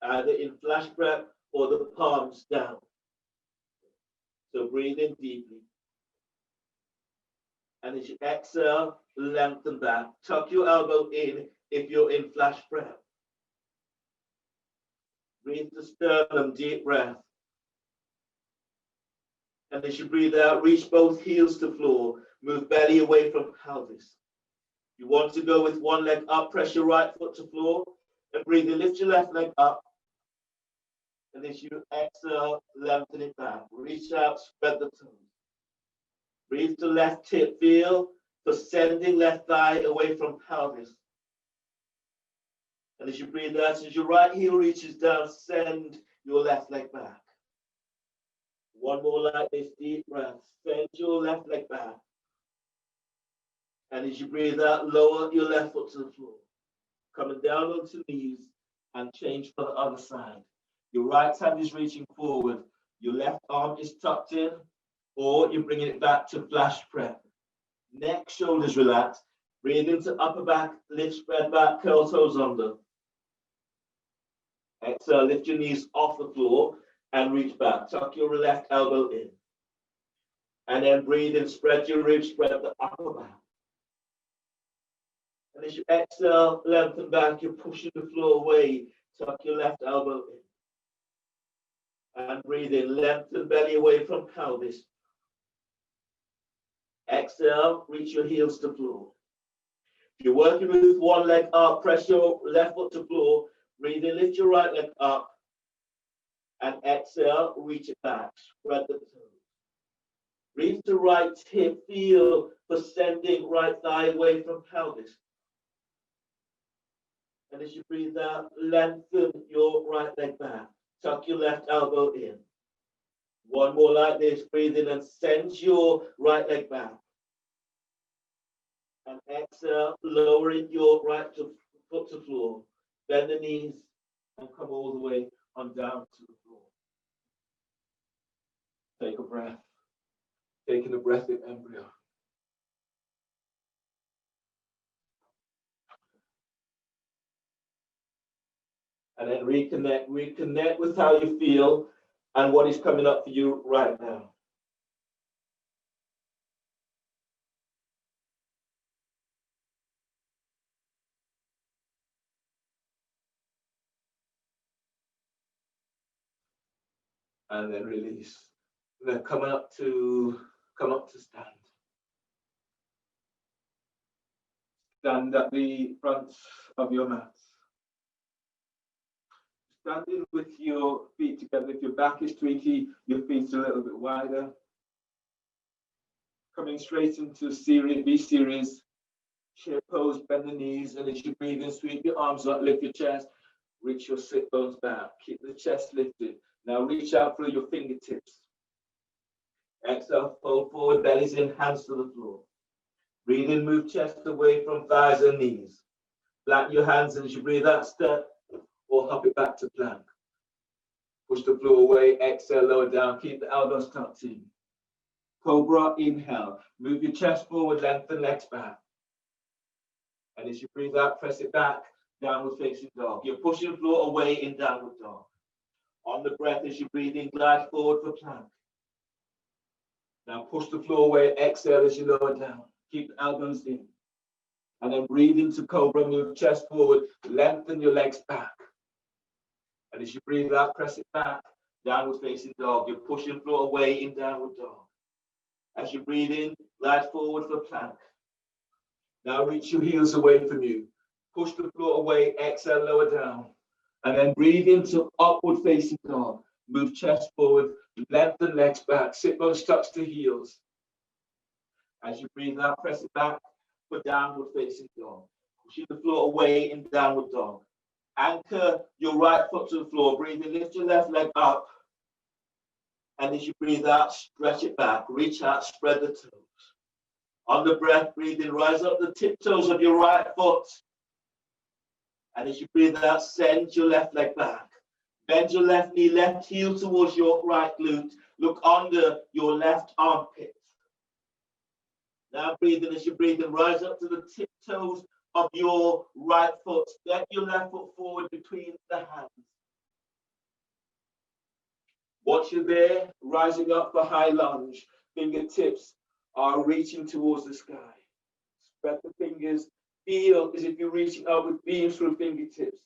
either in flash breath or the palms down. So breathe in deeply. And as you exhale, lengthen back. Tuck your elbow in if you're in flash breath. Breathe the sternum, deep breath. And as you breathe out, reach both heels to floor. Move belly away from pelvis. You want to go with one leg up, press your right foot to floor. And breathe in, lift your left leg up. And as you exhale, lengthen it back. Reach out, spread the toes. Breathe to left hip, feel the sending left thigh away from pelvis. And as you breathe out, as your right heel reaches down, send your left leg back. One more like this, deep breath. Send your left leg back. And as you breathe out, lower your left foot to the floor. Coming down onto knees and change for the other side. Your right hand is reaching forward. Your left arm is tucked in, or you're bringing it back to flash breath. Neck, shoulders relaxed. Breathe into upper back, lift, spread back, curl toes under. Exhale, lift your knees off the floor and reach back. Tuck your left elbow in. And then breathe in, spread your ribs, spread the upper back. And as you exhale, lengthen back, you're pushing the floor away. Tuck your left elbow in. And breathe in, lengthen belly away from pelvis. Exhale, reach your heels to floor. If you're working with one leg up, press your left foot to floor. Breathe in, lift your right leg up. And exhale, reach it back. Spread the toes. Breathe to right hip, feel the sending right thigh away from pelvis. And as you breathe out, lengthen your right leg back. Tuck your left elbow in. One more like this. Breathe in and send your right leg back. And exhale, lowering your right foot to floor. Bend the knees and come all the way on down to the floor. Take a breath. Taking a breath in embryo. And then reconnect with how you feel and what is coming up for you right now. And then release. And then come up to stand. Stand at the front of your mat. Standing with your feet together. If your back is tweaky, your feet are a little bit wider. Coming straight into series, B series. Chair pose, bend the knees, and as you breathe in, sweep your arms up, lift your chest, reach your sit bones back, keep the chest lifted. Now reach out through your fingertips. Exhale, fold forward, bellies in, hands to the floor. Breathe in, move chest away from thighs and knees. Flatten your hands as you breathe out, step, or hop it back to plank. Push the floor away, exhale, lower down, keep the elbows tucked in. Cobra, inhale. Move your chest forward, lengthen legs back. And as you breathe out, press it back, downward facing dog. You're pushing the floor away in downward dog. On the breath, as you breathe in, glide forward for plank. Now push the floor away, exhale as you lower down. Keep the elbows in. And then breathe into cobra, move chest forward, lengthen your legs back. And as you breathe out, press it back, downward facing dog. You're pushing the floor away in downward dog. As you breathe in, glide forward for plank. Now reach your heels away from you. Push the floor away, exhale, lower down. And then breathe into upward facing dog. Move chest forward, lengthen legs back, sit bones touch to heels. As you breathe out, press it back for downward facing dog. Pushing the floor away in downward dog. Anchor your right foot to the floor. Breathe in, lift your left leg up. And as you breathe out, stretch it back. Reach out, spread the toes. On the breath, breathe in, rise up the tiptoes of your right foot. And as you breathe out, send your left leg back. Bend your left knee, left heel towards your right glute. Look under your left armpit. Now breathe in, as you breathe in, rise up to the tiptoes of your right foot. Step your left foot forward between the hands. Once you're there, rising up for high lunge, fingertips are reaching towards the sky. Spread the fingers. Feel as if you're reaching up with beams through fingertips.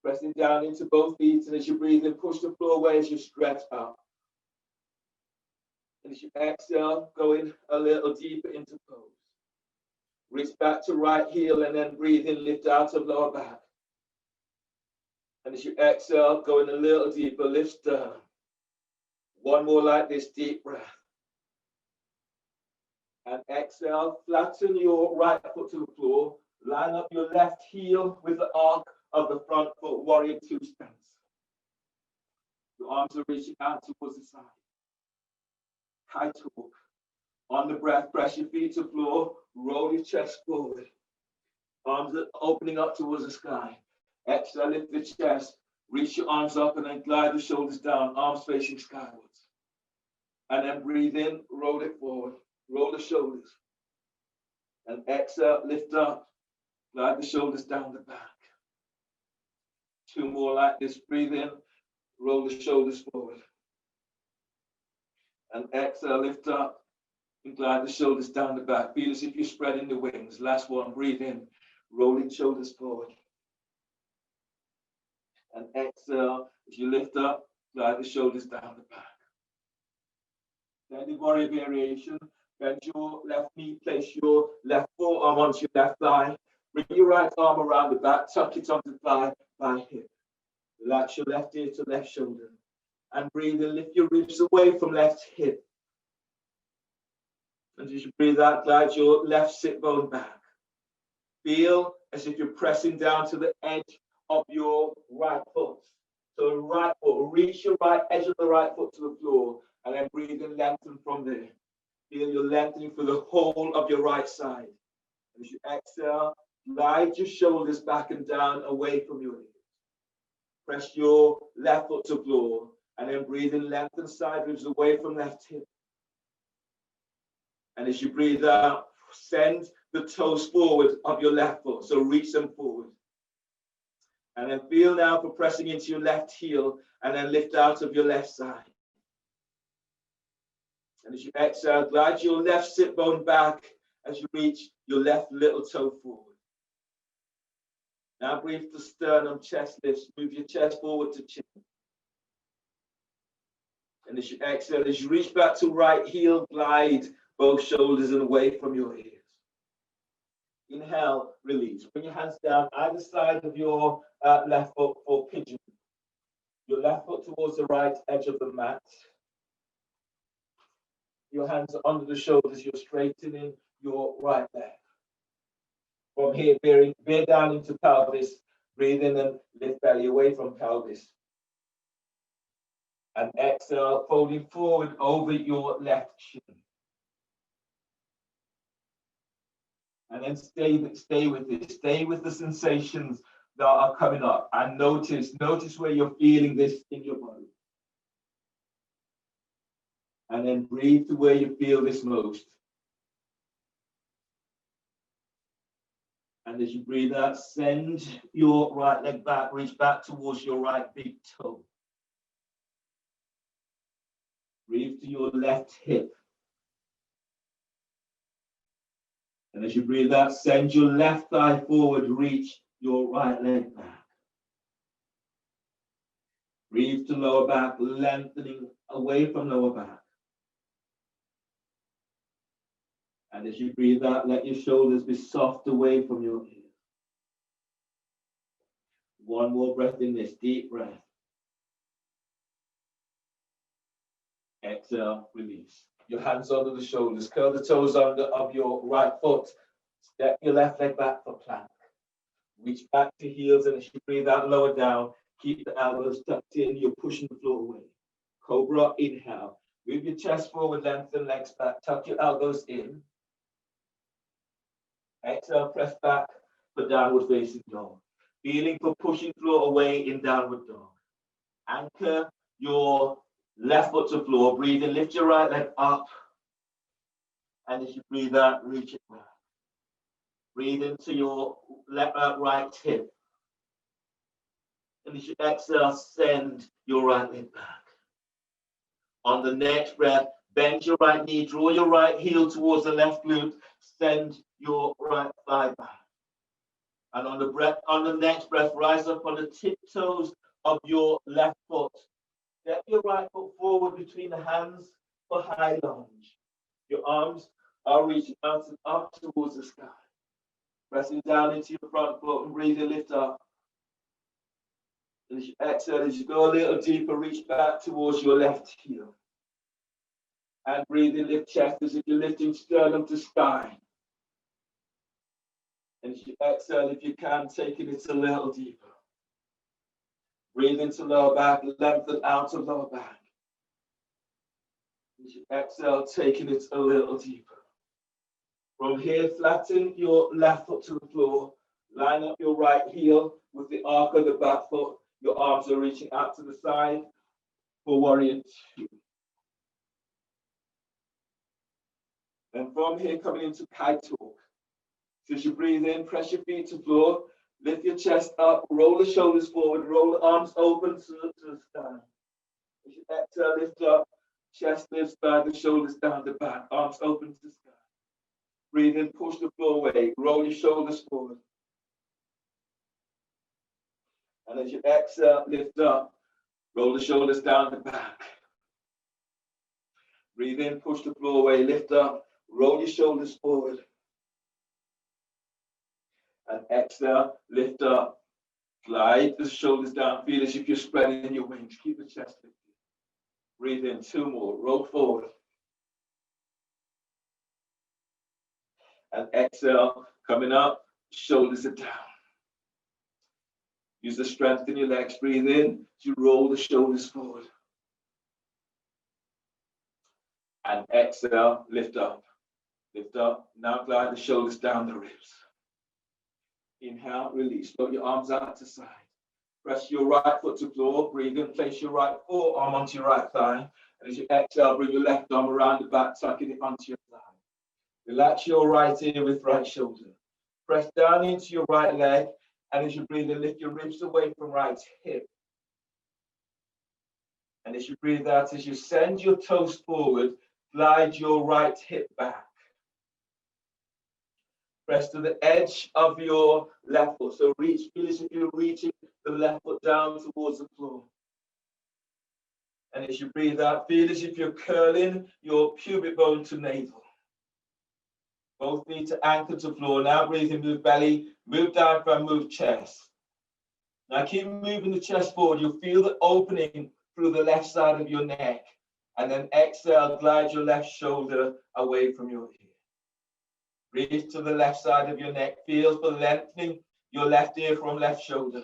Pressing down into both feet, and as you breathe in, push the floor away as you stretch up. And as you exhale, go in a little deeper into pose. Reach back to right heel and then breathe in, lift out of lower back. And as you exhale, go in a little deeper, lift sternum. One more like this, deep breath. And exhale, flatten your right foot to the floor. Line up your left heel with the arc of the front foot, warrior two stance. Your arms are reaching out towards the side. High talk. On the breath, press your feet to the floor, roll your chest forward. Arms are opening up towards the sky. Exhale, lift the chest, reach your arms up and then glide the shoulders down, arms facing skywards. And then breathe in, roll it forward, roll the shoulders. And exhale, lift up, glide the shoulders down the back. Two more like this, breathe in, roll the shoulders forward. And exhale, lift up, and glide the shoulders down the back. Feel as if you're spreading the wings. Last one, breathe in, rolling shoulders forward. And exhale, as you lift up, glide the shoulders down the back. Then the warrior variation. Bend your left knee, place your left forearm onto your left thigh. Bring your right arm around the back, tuck it onto the thigh by hip. Relax your left ear to left shoulder. And breathe in, lift your ribs away from left hip. And as you breathe out, glide your left sit bone back. Feel as if you're pressing down to the edge of your right foot. So right foot, reach your right edge of the right foot to the floor, and then breathe and lengthen from there. Feel you're lengthening for the whole of your right side. As you exhale, glide your shoulders back and down away from your ears. Press your left foot to the floor, and then breathe and lengthen side ribs away from left hip. And as you breathe out, send the toes forward of your left foot. So reach them forward. And then feel now for pressing into your left heel and then lift out of your left side. And as you exhale, glide your left sit bone back as you reach your left little toe forward. Now breathe to sternum, chest lifts. Move your chest forward to chin. And as you exhale, as you reach back to right heel, glide both shoulders and away from your ears. Inhale, release. Bring your hands down either side of your left foot for pigeon. Your left foot towards the right edge of the mat. Your hands are under the shoulders. You're straightening your right leg. From here, bear down into pelvis. Breathe in and lift belly away from pelvis. And exhale, folding forward over your left shin. And then stay with this. Stay with the sensations that are coming up. And notice where you're feeling this in your body. And then breathe to where you feel this most. And as you breathe out, send your right leg back, reach back towards your right big toe. Breathe to your left hip. And as you breathe out, send your left thigh forward, reach your right leg back. Breathe to lower back, lengthening away from lower back. And as you breathe out, let your shoulders be soft away from your ears. One more breath in this, deep breath. Exhale, release. Your hands under the shoulders, curl the toes under of your right foot. Step your left leg back for plank. Reach back to heels, and as you breathe out, lower down. Keep the elbows tucked in. You're pushing the floor away. Cobra, inhale. Move your chest forward, lengthen legs back. Tuck your elbows in. Exhale, press back for downward facing dog. Feeling for pushing floor away in downward dog. Anchor your left foot to floor. Breathe in, lift your right leg up. And as you breathe out, reach it back. Breathe into your right hip. And as you exhale, send your right leg back. On the next breath, bend your right knee, draw your right heel towards the left glute, send your right thigh back. And on the next breath, rise up on the tiptoes of your left foot. Step your right foot forward between the hands for high lunge. Your arms are reaching out and up towards the sky. Pressing down into your front foot and breathe and lift up. And as you exhale, as you go a little deeper, reach back towards your left heel. And breathe and lift chest as if you're lifting sternum to spine. And as you exhale, if you can, taking it a little deeper. Breathe into lower back, lengthen out of lower back. As you exhale, taking it a little deeper. From here, flatten your left foot to the floor. Line up your right heel with the arc of the back foot. Your arms are reaching out to the side for warrior two. And from here, coming into kite talk. So as you breathe in, press your feet to the floor. Lift your chest up, roll the shoulders forward, roll the arms open to the sky. As you exhale, lift up, chest lifts back, the shoulders down the back, arms open to the sky. Breathe in, push the floor away, roll your shoulders forward. And as you exhale, lift up, roll the shoulders down the back. Breathe in, push the floor away, lift up, roll your shoulders forward. And exhale, lift up, glide the shoulders down, feel as if you're spreading your wings. Keep the chest lifted. Breathe in, two more, roll forward. And exhale, coming up, shoulders are down. Use the strength in your legs. Breathe in, you roll the shoulders forward. And exhale, lift up. Lift up, now glide the shoulders down the ribs. Inhale, release. Float your arms out to side. Press your right foot to floor. Breathe in, place your right forearm onto your right thigh. And as you exhale, bring your left arm around the back, tucking it onto your thigh. Relax your right ear with right shoulder. Press down into your right leg. And as you breathe in, lift your ribs away from right hip. And as you breathe out, as you send your toes forward, glide your right hip back. Press to the edge of your left foot. So reach, feel as if you're reaching the left foot down towards the floor. And as you breathe out, feel as if you're curling your pubic bone to navel. Both need to anchor to floor. Now breathe in, move belly, move diaphragm, move chest. Now keep moving the chest forward. You'll feel the opening through the left side of your neck. And then exhale, glide your left shoulder away from your ear. Breathe to the left side of your neck. Feel for lengthening your left ear from left shoulder.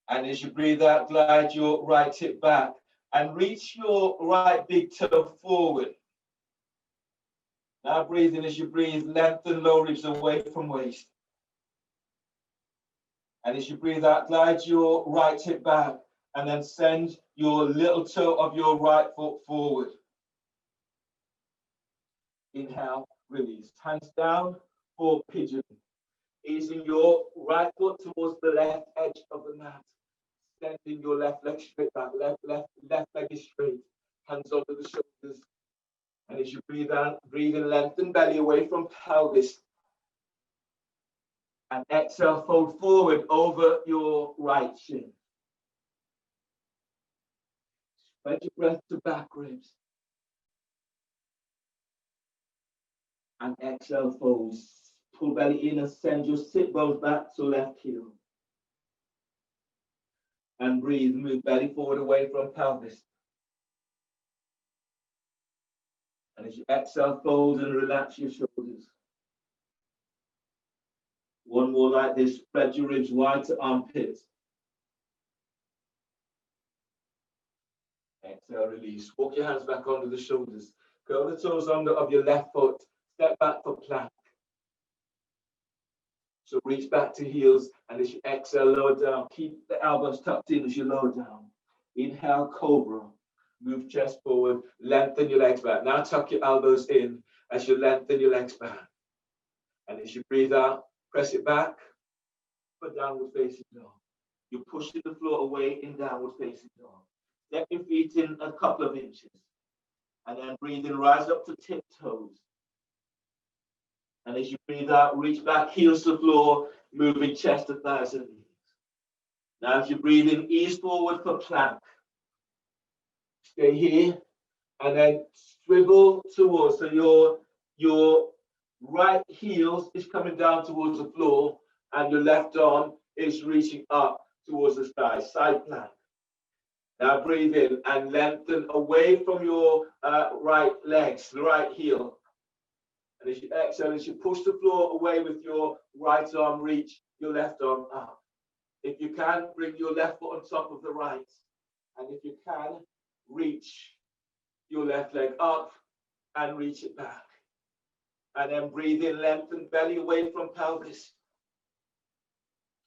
And as you breathe out, glide your right hip back. And reach your right big toe forward. Now breathe in. As you breathe, lengthen low ribs away from waist. And as you breathe out, glide your right hip back. And then send your little toe of your right foot forward. Inhale, release. Hands down for pigeon. Easing your right foot towards the left edge of the mat. Sending your left leg straight back. Left leg is straight. Hands over the shoulders. And as you breathe out, breathe in, lengthen belly away from pelvis. And exhale, fold forward over your right shin. Spread your breath to back ribs. And exhale, fold. Pull belly in and send your sit bones back to left heel. And breathe, move belly forward away from pelvis. And as you exhale, fold and relax your shoulders. One more like this, spread your ribs wide to armpits. Exhale, release. Walk your hands back onto the shoulders. Curl the toes under of your left foot. Step back for plank. So reach back to heels, and as you exhale, lower down. Keep the elbows tucked in as you lower down. Inhale, cobra. Move chest forward, lengthen your legs back. Now tuck your elbows in as you lengthen your legs back. And as you breathe out, press it back for downward facing dog. You're pushing the floor away in downward facing dog. Step your feet in a couple of inches. And then breathe in, rise up to tiptoes. And as you breathe out, reach back, heels to the floor, moving chest to thighs and knees. Now as you breathe in, ease forward for plank. Stay here. And then swivel towards, so your right heel is coming down towards the floor and your left arm is reaching up towards the sky, side plank. Now breathe in and lengthen away from your right legs, the right heel. And as you exhale, as you push the floor away with your right arm, reach your left arm up. If you can, bring your left foot on top of the right. And if you can, reach your left leg up and reach it back. And then breathe in, lengthen belly away from pelvis.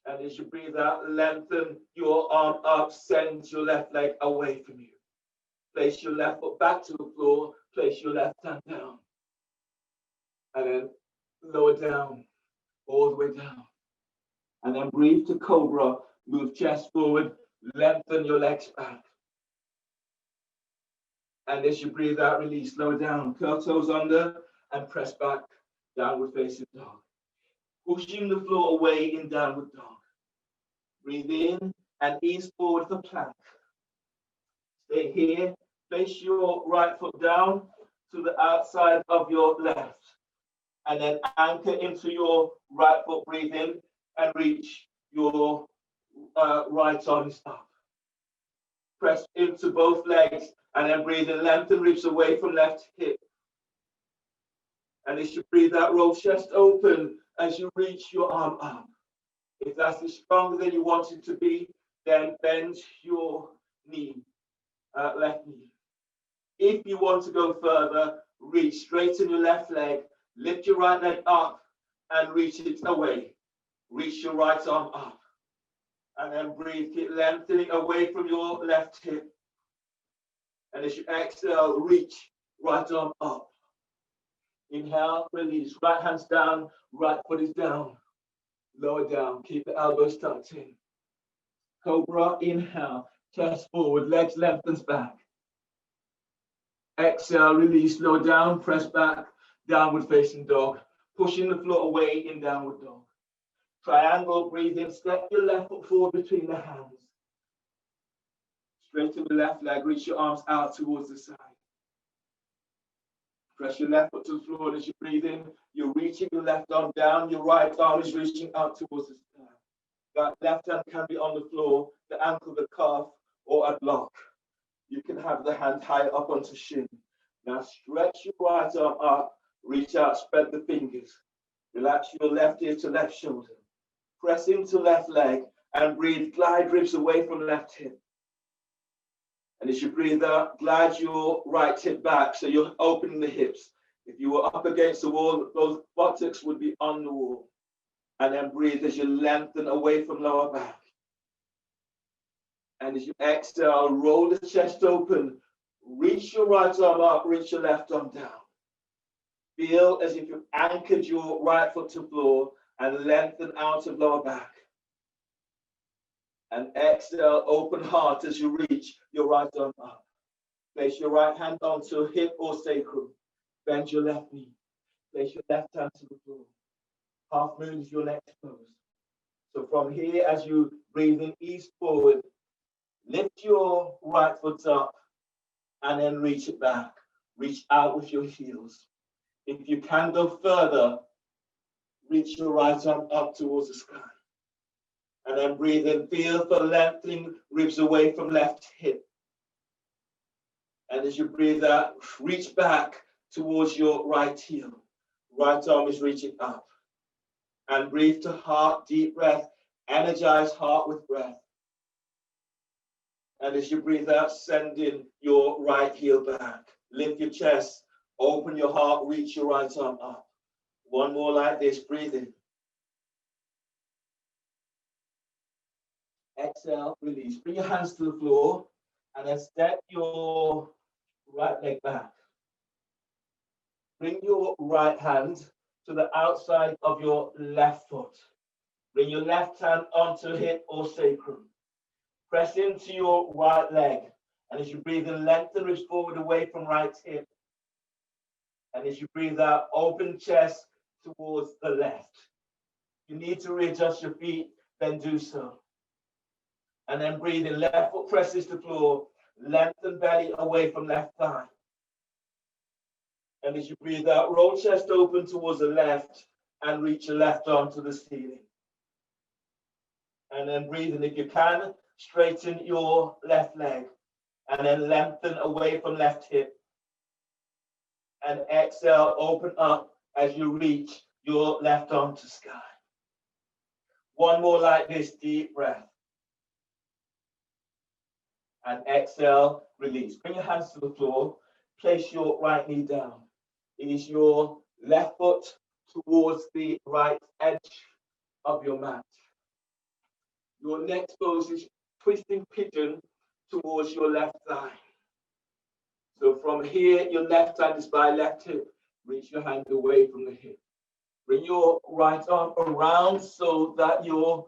And as you breathe out, lengthen your arm up, send your left leg away from you. Place your left foot back to the floor, place your left hand down. And then lower down, all the way down. And then breathe to cobra, move chest forward, lengthen your legs back. And as you breathe out, release, lower down, curl toes under and press back, downward facing dog. Pushing the floor away in downward dog. Breathe in and ease forward for plank. Stay here, place your right foot down to the outside of your left. And then anchor into your right foot, breathe in and reach your right arm up. Press into both legs and then breathe in, lengthen ribs away from left hip. And as you breathe out, roll chest open as you reach your arm up. If that's stronger than you want it to be, then bend your knee, left knee. If you want to go further, reach, straighten your left leg, lift your right leg up and reach it away. Reach your right arm up. And then breathe, keep lengthening away from your left hip. And as you exhale, reach, right arm up. Inhale, release, right hand's down, right foot is down. Lower down, keep the elbows tucked in. Cobra, inhale, chest forward, legs lengthens back. Exhale, release, lower down, press back, downward facing dog. Pushing the floor away in downward dog. Triangle, breathe in, step your left foot forward between the hands. Straighten the left leg, reach your arms out towards the side. Press your left foot to the floor. As you breathe in, you're reaching your left arm down, your right arm is reaching out towards the sky. That left hand can be on the floor, the ankle, the calf, or a block. You can have the hand high up onto shin. Now stretch your right arm up, reach out, spread the fingers. Relax your left ear to left shoulder. Press into left leg and breathe, glide ribs away from left hip. And as you breathe out, glide your right hip back so you're opening the hips. If you were up against the wall, those buttocks would be on the wall. And then breathe as you lengthen away from lower back. And as you exhale, roll the chest open. Reach your right arm up, reach your left arm down. Feel as if you've anchored your right foot to the floor and lengthen out of lower back. And exhale, open heart as you reach your right arm up. Place your right hand onto hip or sacrum. Bend your left knee. Place your left hand to the floor. Half moon your next pose. So from here, as you breathe in, ease forward. Lift your right foot up and then reach it back. Reach out with your heels. If you can go further, reach your right arm up towards the sky. And then breathe in, feel for lengthening ribs away from left hip. And as you breathe out, reach back towards your right heel. Right arm is reaching up. And breathe to heart, deep breath. Energize heart with breath. And as you breathe out, send in your right heel back. Lift your chest, open your heart, reach your right arm up. One more like this, breathe in. Exhale, release. Bring your hands to the floor and then step your right leg back. Bring your right hand to the outside of your left foot. Bring your left hand onto hip or sacrum. Press into your right leg. And as you breathe in, lengthen, reach forward away from right hip. And as you breathe out, open chest towards the left. You need to readjust your feet, then do so. And then breathe in, left foot presses the floor, lengthen belly away from left thigh. And as you breathe out, roll chest open towards the left and reach your left arm to the ceiling. And then breathe in, if you can, straighten your left leg and then lengthen away from left hip. And exhale, open up as you reach your left arm to sky. One more like this, deep breath. And exhale, release. Bring your hands to the floor. Place your right knee down. Is your left foot towards the right edge of your mat. Your next pose is twisting pigeon towards your left thigh. So from here, your left hand is by left hip. Reach your hand away from the hip. Bring your right arm around so that you're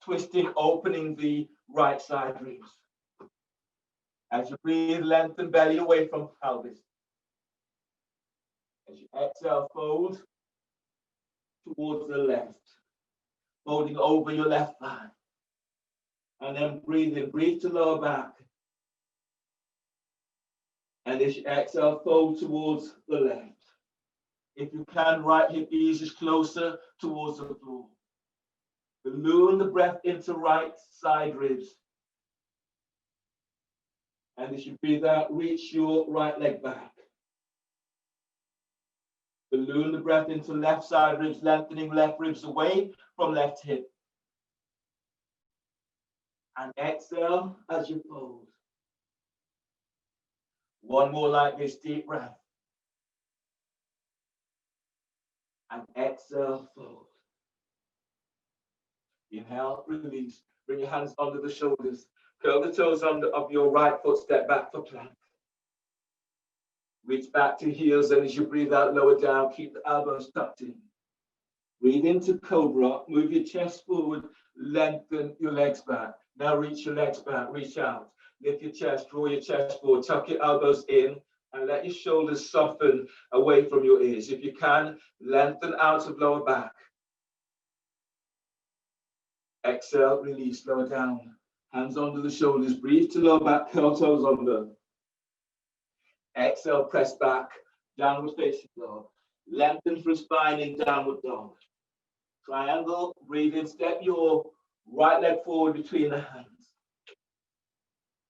twisting, opening the right side ribs. As you breathe, lengthen belly away from pelvis. As you exhale, fold towards the left, folding over your left thigh. And then breathe in, breathe to lower back. And as you exhale, fold towards the left. If you can, right hip eases closer towards the floor. Balloon the breath into right side ribs. And as you breathe out, reach your right leg back. Balloon the breath into left side ribs, lengthening left ribs away from left hip. And exhale as you fold. One more like this, deep breath. And exhale, fold. Inhale, release. Bring your hands under the shoulders. Curl the toes under of your right foot, step back for plank. Reach back to heels, and as you breathe out, lower down, keep the elbows tucked in. Breathe into cobra, move your chest forward, lengthen your legs back. Now reach your legs back, reach out. Lift your chest, draw your chest forward, tuck your elbows in, and let your shoulders soften away from your ears. If you can, lengthen out of lower back. Exhale, release, lower down. Hands under the shoulders, breathe to lower back, curl toes under. Exhale, press back, downward facing dog. Lengthen through spine in downward dog. Triangle, breathe in, step your right leg forward between the hands.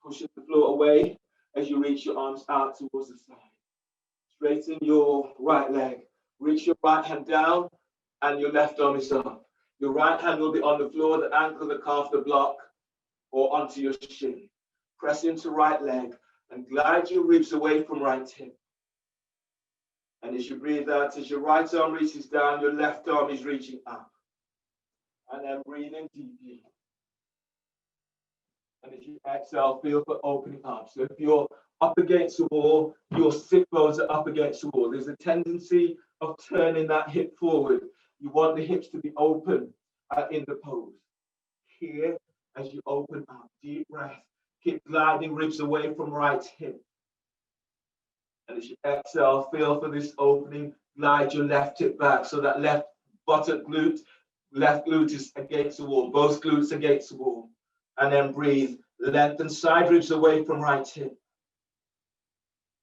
Push the floor away as you reach your arms out towards the side. Straighten your right leg. Reach your right hand down and your left arm is up. Your right hand will be on the floor, the ankle, the calf, the block, or onto your shin. Press into right leg and glide your ribs away from right hip. And as you breathe out, as your right arm reaches down, your left arm is reaching up. And then breathe in deeply. And as you exhale, feel for opening up. So if you're up against the wall, your sit bones are up against the wall. There's a tendency of turning that hip forward. You want the hips to be open in the pose. Here, as you open up, deep breath. Keep gliding ribs away from right hip. And as you exhale, feel for this opening. Glide your left hip back so that left buttock glute, left glute is against the wall. Both glutes against the wall. And then breathe. Lengthen side ribs away from right hip.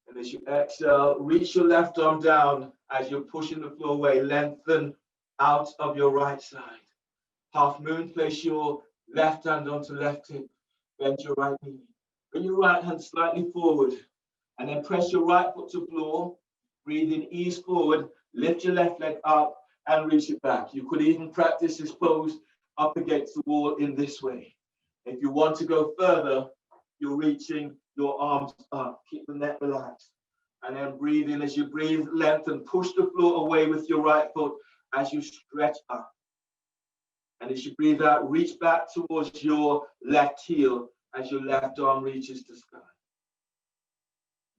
And as you exhale, reach your left arm down as you're pushing the floor away. Lengthen out of your right side. Half moon, place your left hand onto left hip. Bend your right knee. Bring your right hand slightly forward. And then press your right foot to floor. Breathe in, ease forward. Lift your left leg up and reach it back. You could even practice this pose up against the wall in this way. If you want to go further, you're reaching your arms up. Keep the neck relaxed. And then breathe in. As you breathe, lengthen. Push the floor away with your right foot as you stretch up. And as you breathe out, reach back towards your left heel as your left arm reaches the sky.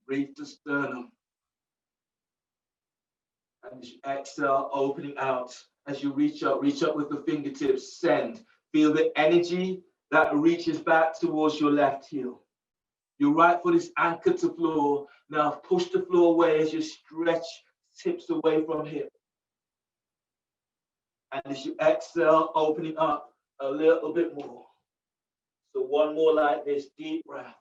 Breathe to sternum. And as you exhale, opening out. As you reach up with the fingertips, send. Feel the energy that reaches back towards your left heel. Your right foot is anchored to floor. Now push the floor away as you stretch hips away from hip. And as you exhale, opening up a little bit more. So one more like this, deep breath.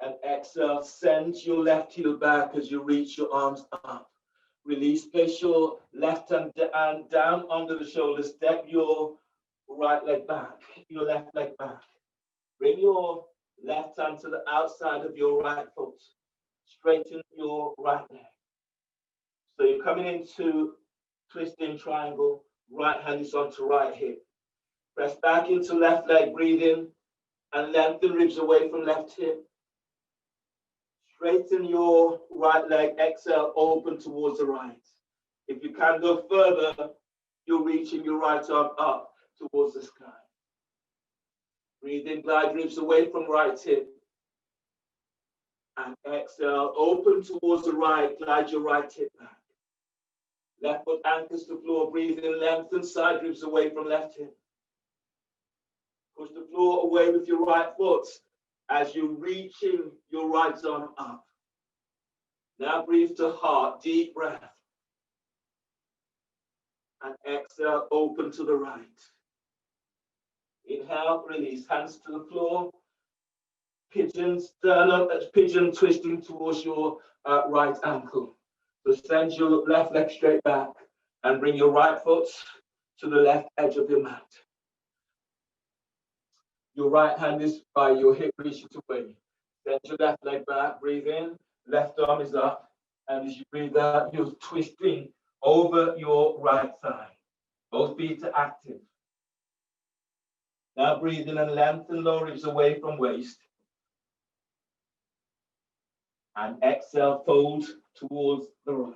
And exhale, send your left heel back as you reach your arms up. Release, place your left hand down under the shoulders. Step your right leg back, your left leg back. Bring your left hand to the outside of your right foot. Straighten your right leg. So you're coming into twisting triangle. Right hand is onto right hip. Press back into left leg, breathe in, and lengthen ribs away from left hip. Straighten your right leg, exhale, open towards the right. If you can go further, you're reaching your right arm up towards the sky. Breathe in, glide ribs away from right hip. And exhale, open towards the right, glide your right hip back. Left foot anchors to floor, breathe in, lengthen side ribs away from left hip. Push the floor away with your right foot as you're reaching your right arm up. Now breathe to heart, deep breath. And exhale, open to the right. Inhale, release, hands to the floor. Pigeon, sternum, pigeon twisting towards your right ankle. So send your left leg straight back and bring your right foot to the left edge of your mat. Your right hand is by your hip, reaches away. Send your left leg back, breathe in, left arm is up. And as you breathe out, you're twisting over your right thigh. Both feet are active. Now breathe in and lengthen lower ribs away from waist. And exhale, fold towards the right.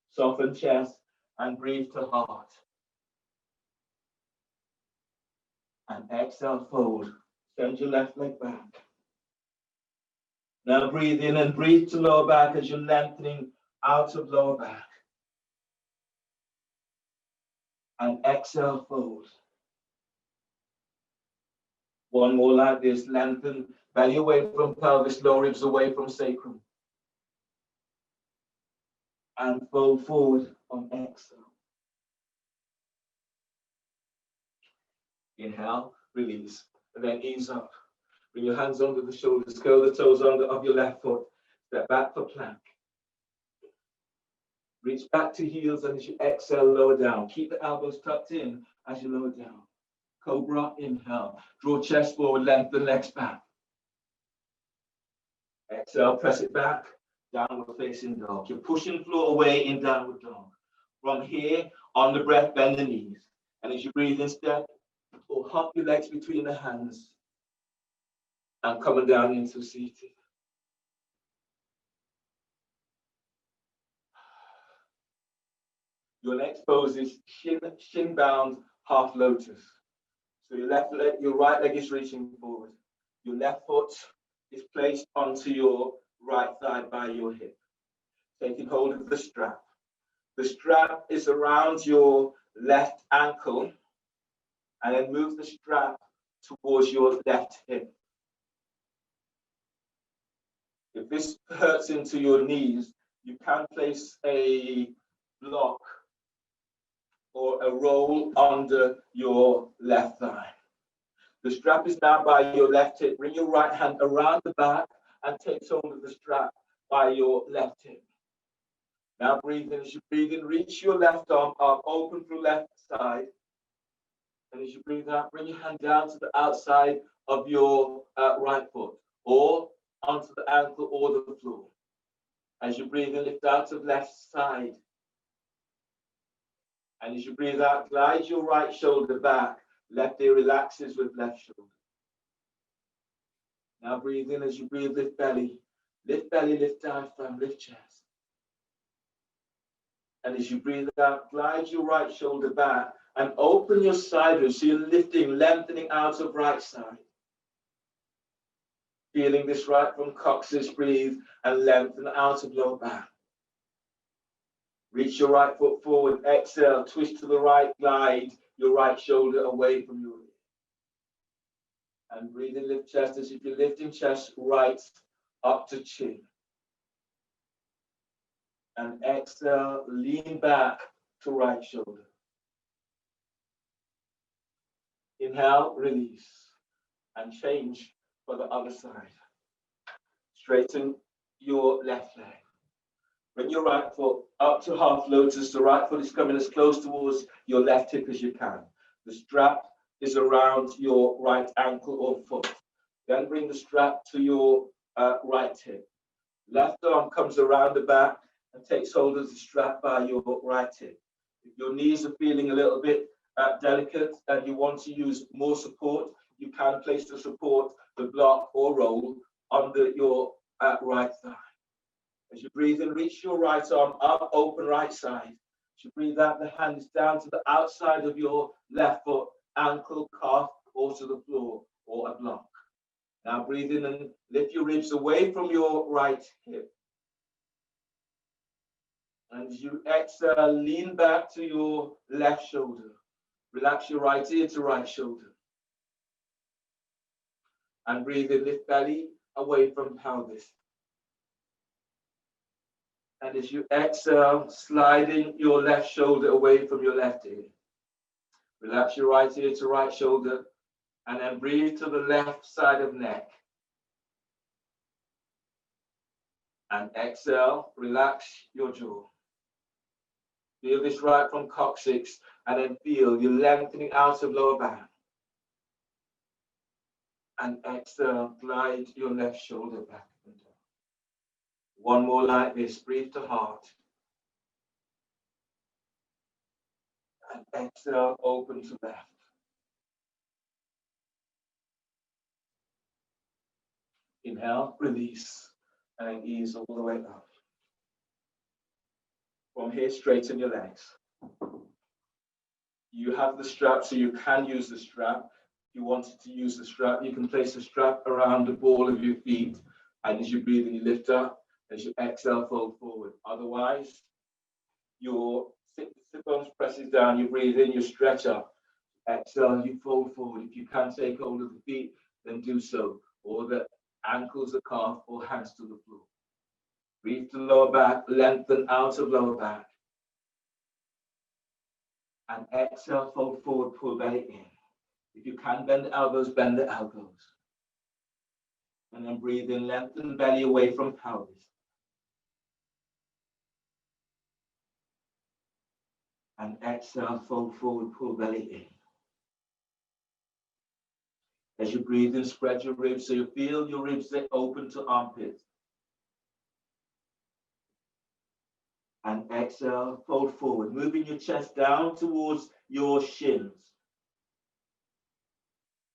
Soften chest and breathe to heart. And exhale, fold. Send your left leg back. Now breathe in and breathe to lower back as you're lengthening out of lower back. And exhale, fold. One more like this. Lengthen belly away from pelvis, lower ribs away from sacrum. And fold forward on exhale. Inhale, release, and then ease up. Bring your hands under the shoulders, curl the toes under of your left foot. Step back for plank. Reach back to heels, and as you exhale, lower down. Keep the elbows tucked in as you lower down. Cobra, inhale. Draw chest forward, lengthen legs back. Exhale, press it back. Downward facing dog. You're pushing floor away in downward dog. From here, on the breath, bend the knees. And as you breathe in, step or hop your legs between the hands. And coming down into seated. Your next pose is shin bound half lotus. So your right leg is reaching forward. Your left foot is placed onto your right thigh by your hip. Taking hold of the strap. The strap is around your left ankle, and then move the strap towards your left hip. If this hurts into your knees, you can place a block or a roll under your left thigh. The strap is now by your left hip. Bring your right hand around the back and take hold of the strap by your left hip. Now breathe in. As you breathe in, reach your left arm up, open through left side. And as you breathe out, bring your hand down to the outside of your right foot, or onto the ankle or the floor. As you breathe in, lift out of left side. And as you breathe out, glide your right shoulder back. Left ear relaxes with left shoulder. Now breathe in. As you breathe, lift belly, lift diaphragm, lift chest. And as you breathe out, glide your right shoulder back and open your side ribs. So you're lifting, lengthening out of right side. Feeling this right from coccyx, breathe and lengthen out of lower back. Reach your right foot forward, exhale, twist to the right, glide your right shoulder away from your ear. And breathe and lift chest as if you're lifting chest right up to chin. And exhale, lean back to right shoulder. Inhale, release, and change for the other side. Straighten your left leg. Bring your right foot up to half lotus. The right foot is coming as close towards your left hip as you can. The strap is around your right ankle or foot. Then bring the strap to your right hip. Left arm comes around the back and takes hold of the strap by your right hip. If your knees are feeling a little bit delicate and you want to use more support, you can place the support, the block or roll under your right thigh. As you breathe in, reach your right arm up, open right side. As you breathe out, the hand is down to the outside of your left foot, ankle, calf, or to the floor, or a block. Now breathe in and lift your ribs away from your right hip. And as you exhale, lean back to your left shoulder. Relax your right ear to right shoulder. And breathe in, lift belly away from pelvis. And as you exhale, sliding your left shoulder away from your left ear. Relax your right ear to right shoulder. And then breathe to the left side of neck. And exhale, relax your jaw. Feel this right from coccyx, and then feel you lengthening out of lower back. And exhale, glide your left shoulder back and down. One more like this, breathe to heart. And exhale, open to left. Inhale, release, and ease all the way up. From here, straighten your legs. You have the strap, so you can use the strap. If you wanted to use the strap, you can place the strap around the ball of your feet, and as you breathe in, you lift up. As you exhale, fold forward. Otherwise, your sit bones presses down, you breathe in, you stretch up. Exhale, you fold forward. If you can take hold of the feet, then do so. Or the ankles, the calf, or hands to the floor. Breathe to lower back, lengthen out of lower back. And exhale, fold forward, pull belly in. If you can bend the elbows, bend the elbows. And then breathe in, lengthen belly away from pelvis. And exhale, fold forward, pull belly in. As you breathe in, spread your ribs so you feel your ribs open to armpits. And exhale, fold forward, moving your chest down towards your shins.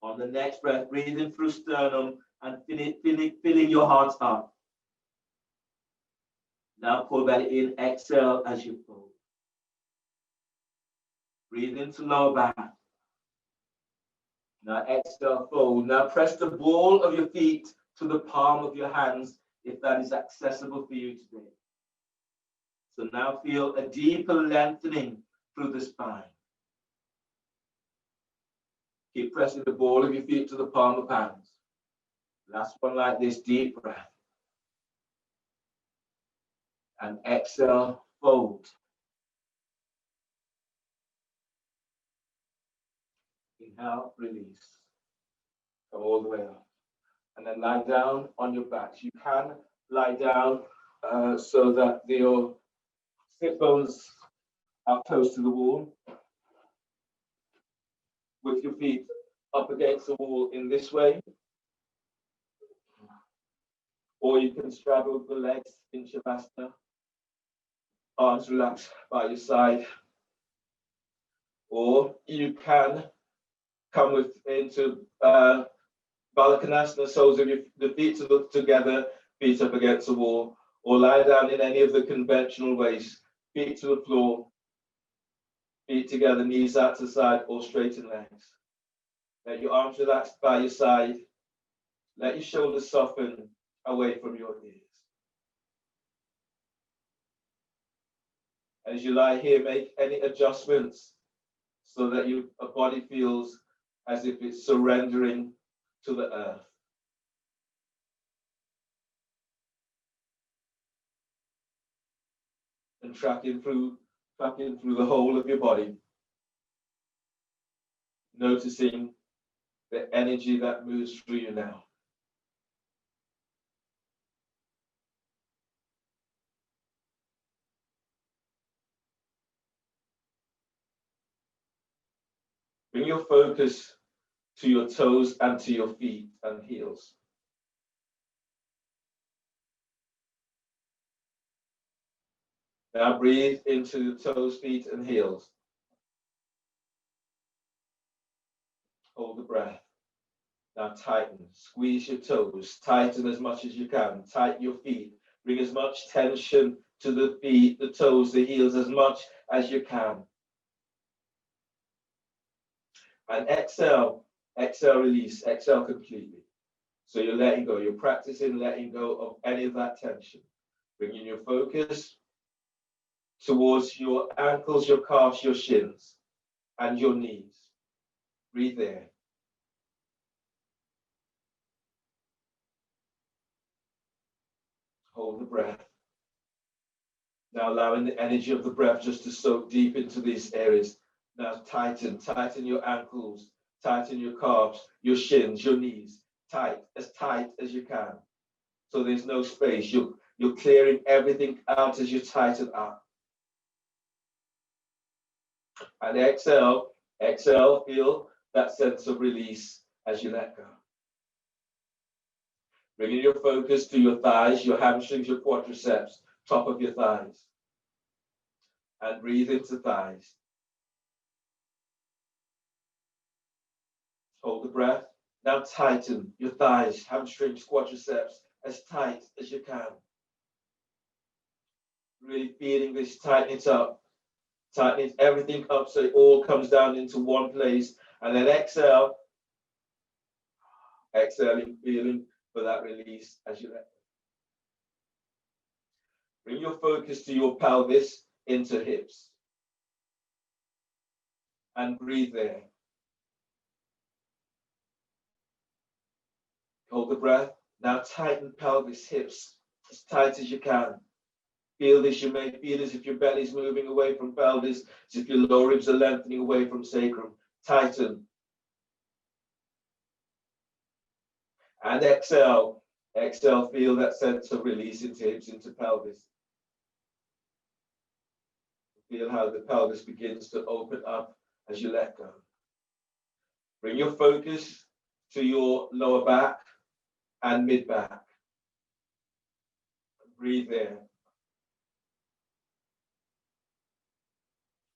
On the next breath, breathe in through sternum and filling your heart up. Now pull belly in, exhale as you fold. Breathe into lower back. Now exhale, fold. Now press the ball of your feet to the palm of your hands if that is accessible for you today. So now feel a deeper lengthening through the spine. Keep pressing the ball of your feet to the palm of hands. Last one like this, deep breath. And exhale, fold. Inhale, release. Come all the way up. And then lie down on your back. You can lie down so that your sit bones are close to the wall. With your feet up against the wall in this way. Or you can straddle the legs in Shavasana. Arms relaxed by your side. Or you can come into Balankonasana, soles of the feet to look together, feet up against the wall, or lie down in any of the conventional ways, feet to the floor, feet together, knees out to the side, or straighten legs. Let your arms relaxed by your side, Let your shoulders soften away from your ears. As you lie here, make any adjustments so that your body feels as if it's surrendering to the earth. And tracking through the whole of your body, noticing the energy that moves through you now. Bring your focus to your toes and to your feet and heels. Now breathe into the toes, feet, and heels. Hold the breath. Now tighten. Squeeze your toes. Tighten as much as you can. Tighten your feet. Bring as much tension to the feet, the toes, the heels, as much as you can. And exhale. Exhale, release. Exhale completely. So you're letting go. You're practicing letting go of any of that tension. Bringing your focus towards your ankles, your calves, your shins, and your knees. Breathe there. Hold the breath. Now allowing the energy of the breath just to soak deep into these areas. Now tighten your ankles, tighten your calves, your shins, your knees, tight as you can. So there's no space. You're clearing everything out as you tighten up. And exhale, feel that sense of release as you let go. Bringing your focus to your thighs, your hamstrings, your quadriceps, top of your thighs. And breathe into thighs. Hold the breath. Now tighten your thighs, hamstrings, quadriceps, as tight as you can. Really feeling this, tighten it up. Tighten everything up so it all comes down into one place. And then exhale. Exhaling, feeling for that release as you let go. Bring your focus to your pelvis, into hips. And breathe there. Hold the breath. Now tighten pelvis, hips, as tight as you can. Feel this. You may feel as if your belly is moving away from pelvis, as if your lower ribs are lengthening away from sacrum. Tighten. And exhale. Exhale, feel that sense of release into hips, into pelvis. Feel how the pelvis begins to open up as you let go. Bring your focus to your lower back and mid back. Breathe there.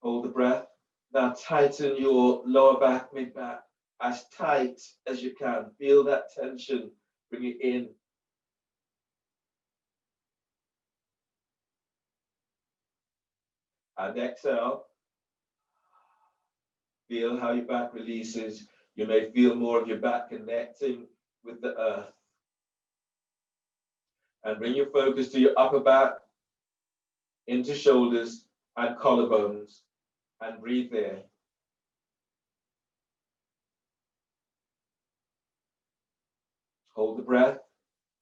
Hold the breath. Now tighten your lower back, mid back, as tight as you can. Feel that tension. Bring it in. And exhale. Feel how your back releases. You may feel more of your back connecting with the earth. And bring your focus to your upper back, into shoulders and collarbones. And breathe there. Hold the breath.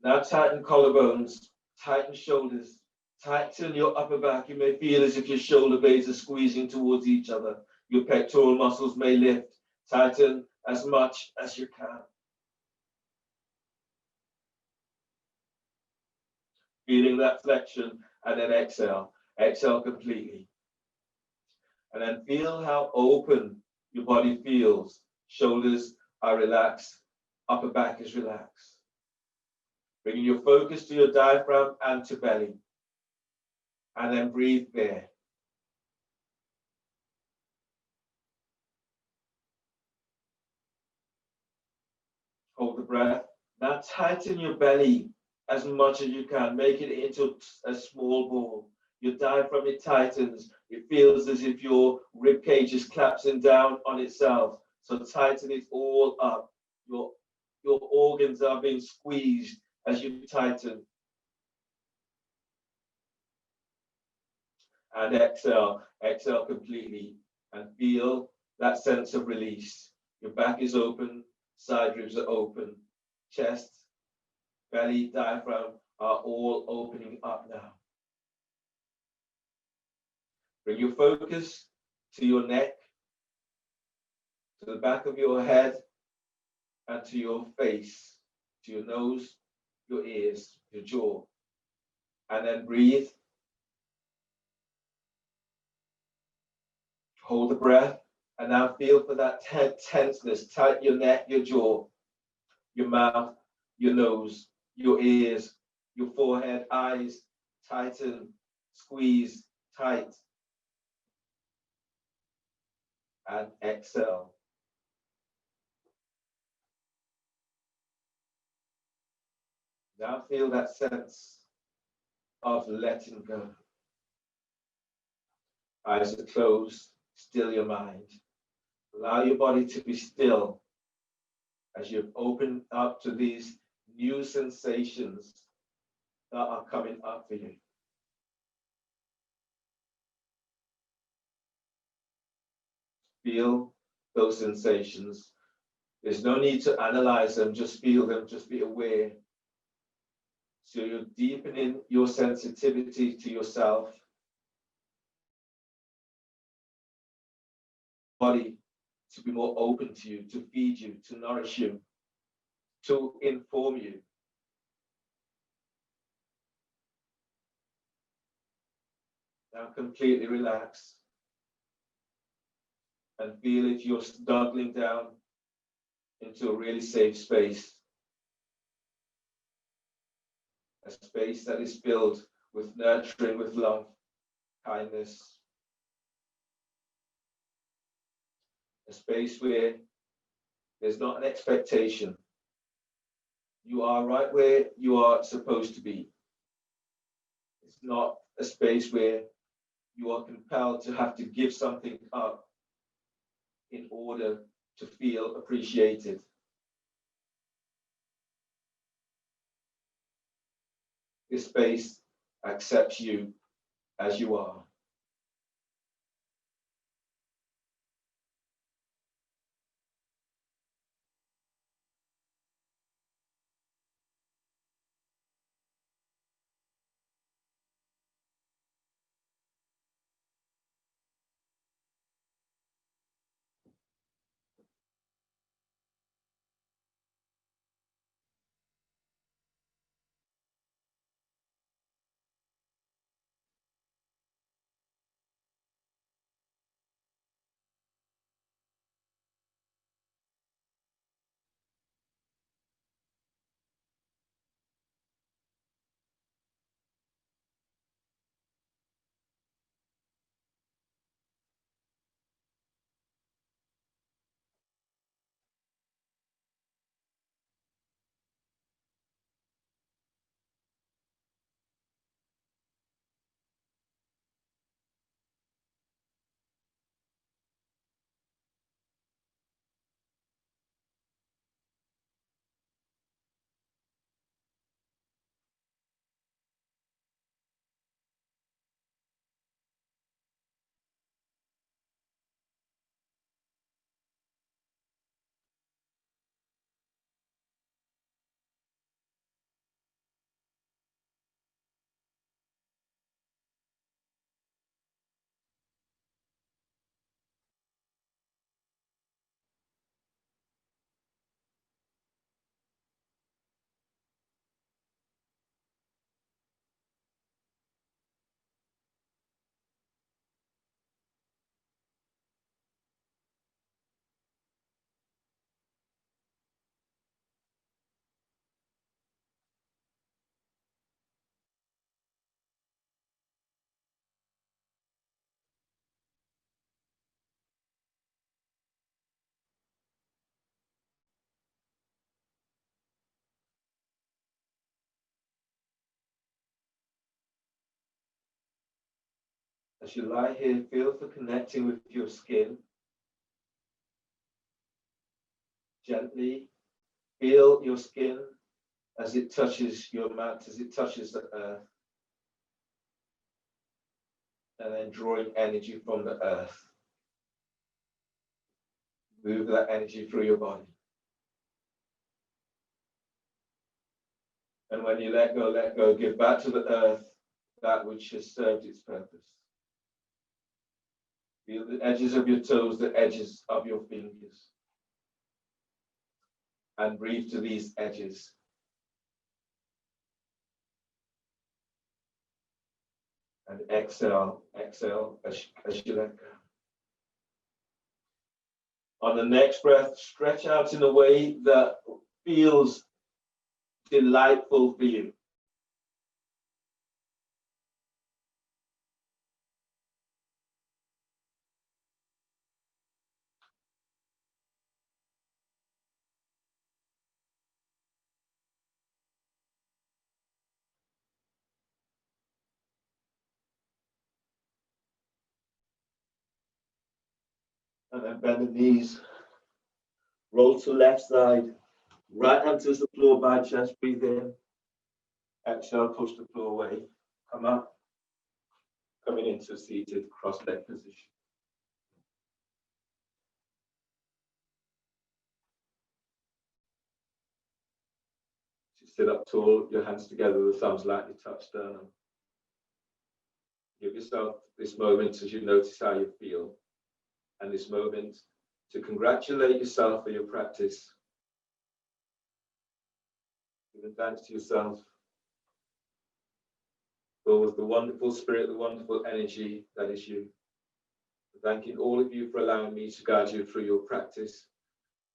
Now tighten collarbones, tighten shoulders, tighten your upper back. You may feel as if your shoulder blades are squeezing towards each other. Your pectoral muscles may lift. Tighten as much as you can. Feeling that flexion, and then exhale. Exhale completely. And then feel how open your body feels. Shoulders are relaxed. Upper back is relaxed. Bringing your focus to your diaphragm and to belly. And then breathe there. Hold the breath. Now tighten your belly as much as you can. Make it into a small ball. Your diaphragm, it tightens. It feels as if your rib cage is collapsing down on itself. So tighten it all up. Your your organs are being squeezed as you tighten. And exhale, exhale completely, and feel that sense of release. Your back is open, side ribs are open, chest, belly, diaphragm are all opening up now. Bring your focus to your neck, to the back of your head, and to your face, to your nose, your ears, your jaw. And then breathe. Hold the breath, and now feel for that tenseness. Tighten your neck, your jaw, your mouth, your nose, your ears, your forehead, eyes. Tighten, squeeze, tight. And exhale. Now feel that sense of letting go. Eyes are closed, still your mind. Allow your body to be still as you open up to these new sensations that are coming up for you. Feel those sensations. There's no need to analyze them, just feel them, just be aware. So you're deepening your sensitivity to yourself. Body to be more open to you, to feed you, to nourish you, to inform you. Now completely relax. And feel if you're snuggling down into a really safe space. A space that is filled with nurturing, with love, kindness. A space where there's not an expectation. You are right where you are supposed to be. It's not a space where you are compelled to have to give something up in order to feel appreciated. This space accepts you as you are. As you lie here, feel for connecting with your skin. Gently Feel your skin as it touches your mat, as it touches the earth. And then drawing energy from the earth. Move that energy through your body. And when you let go, give back to the earth that which has served its purpose. Feel the edges of your toes, the edges of your fingers. And breathe to these edges. And exhale as you let go. On the next breath, stretch out in a way that feels delightful for you. And then bend the knees. Roll to left side. Right hand touch the floor by chest. Breathe in. Exhale, push the floor away. Come up. Coming into seated cross-leg position. So sit up tall, your hands together, the thumbs lightly touch sternum. Give yourself this moment as you notice how you feel. And this moment to congratulate yourself for your practice. Giving thanks to yourself for the wonderful spirit, the wonderful energy that is you. Thanking all of you for allowing me to guide you through your practice.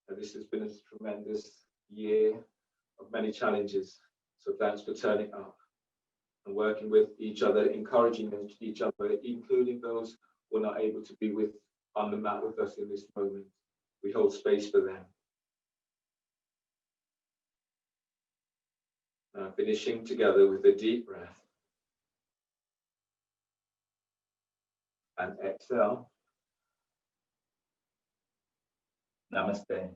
And this has been a tremendous year of many challenges. So thanks for turning up and working with each other, encouraging each other, including those who are not able to be on the mat with us in this moment. We hold space for them. Now finishing together with a deep breath. And exhale. Namaste.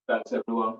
Thanks, everyone.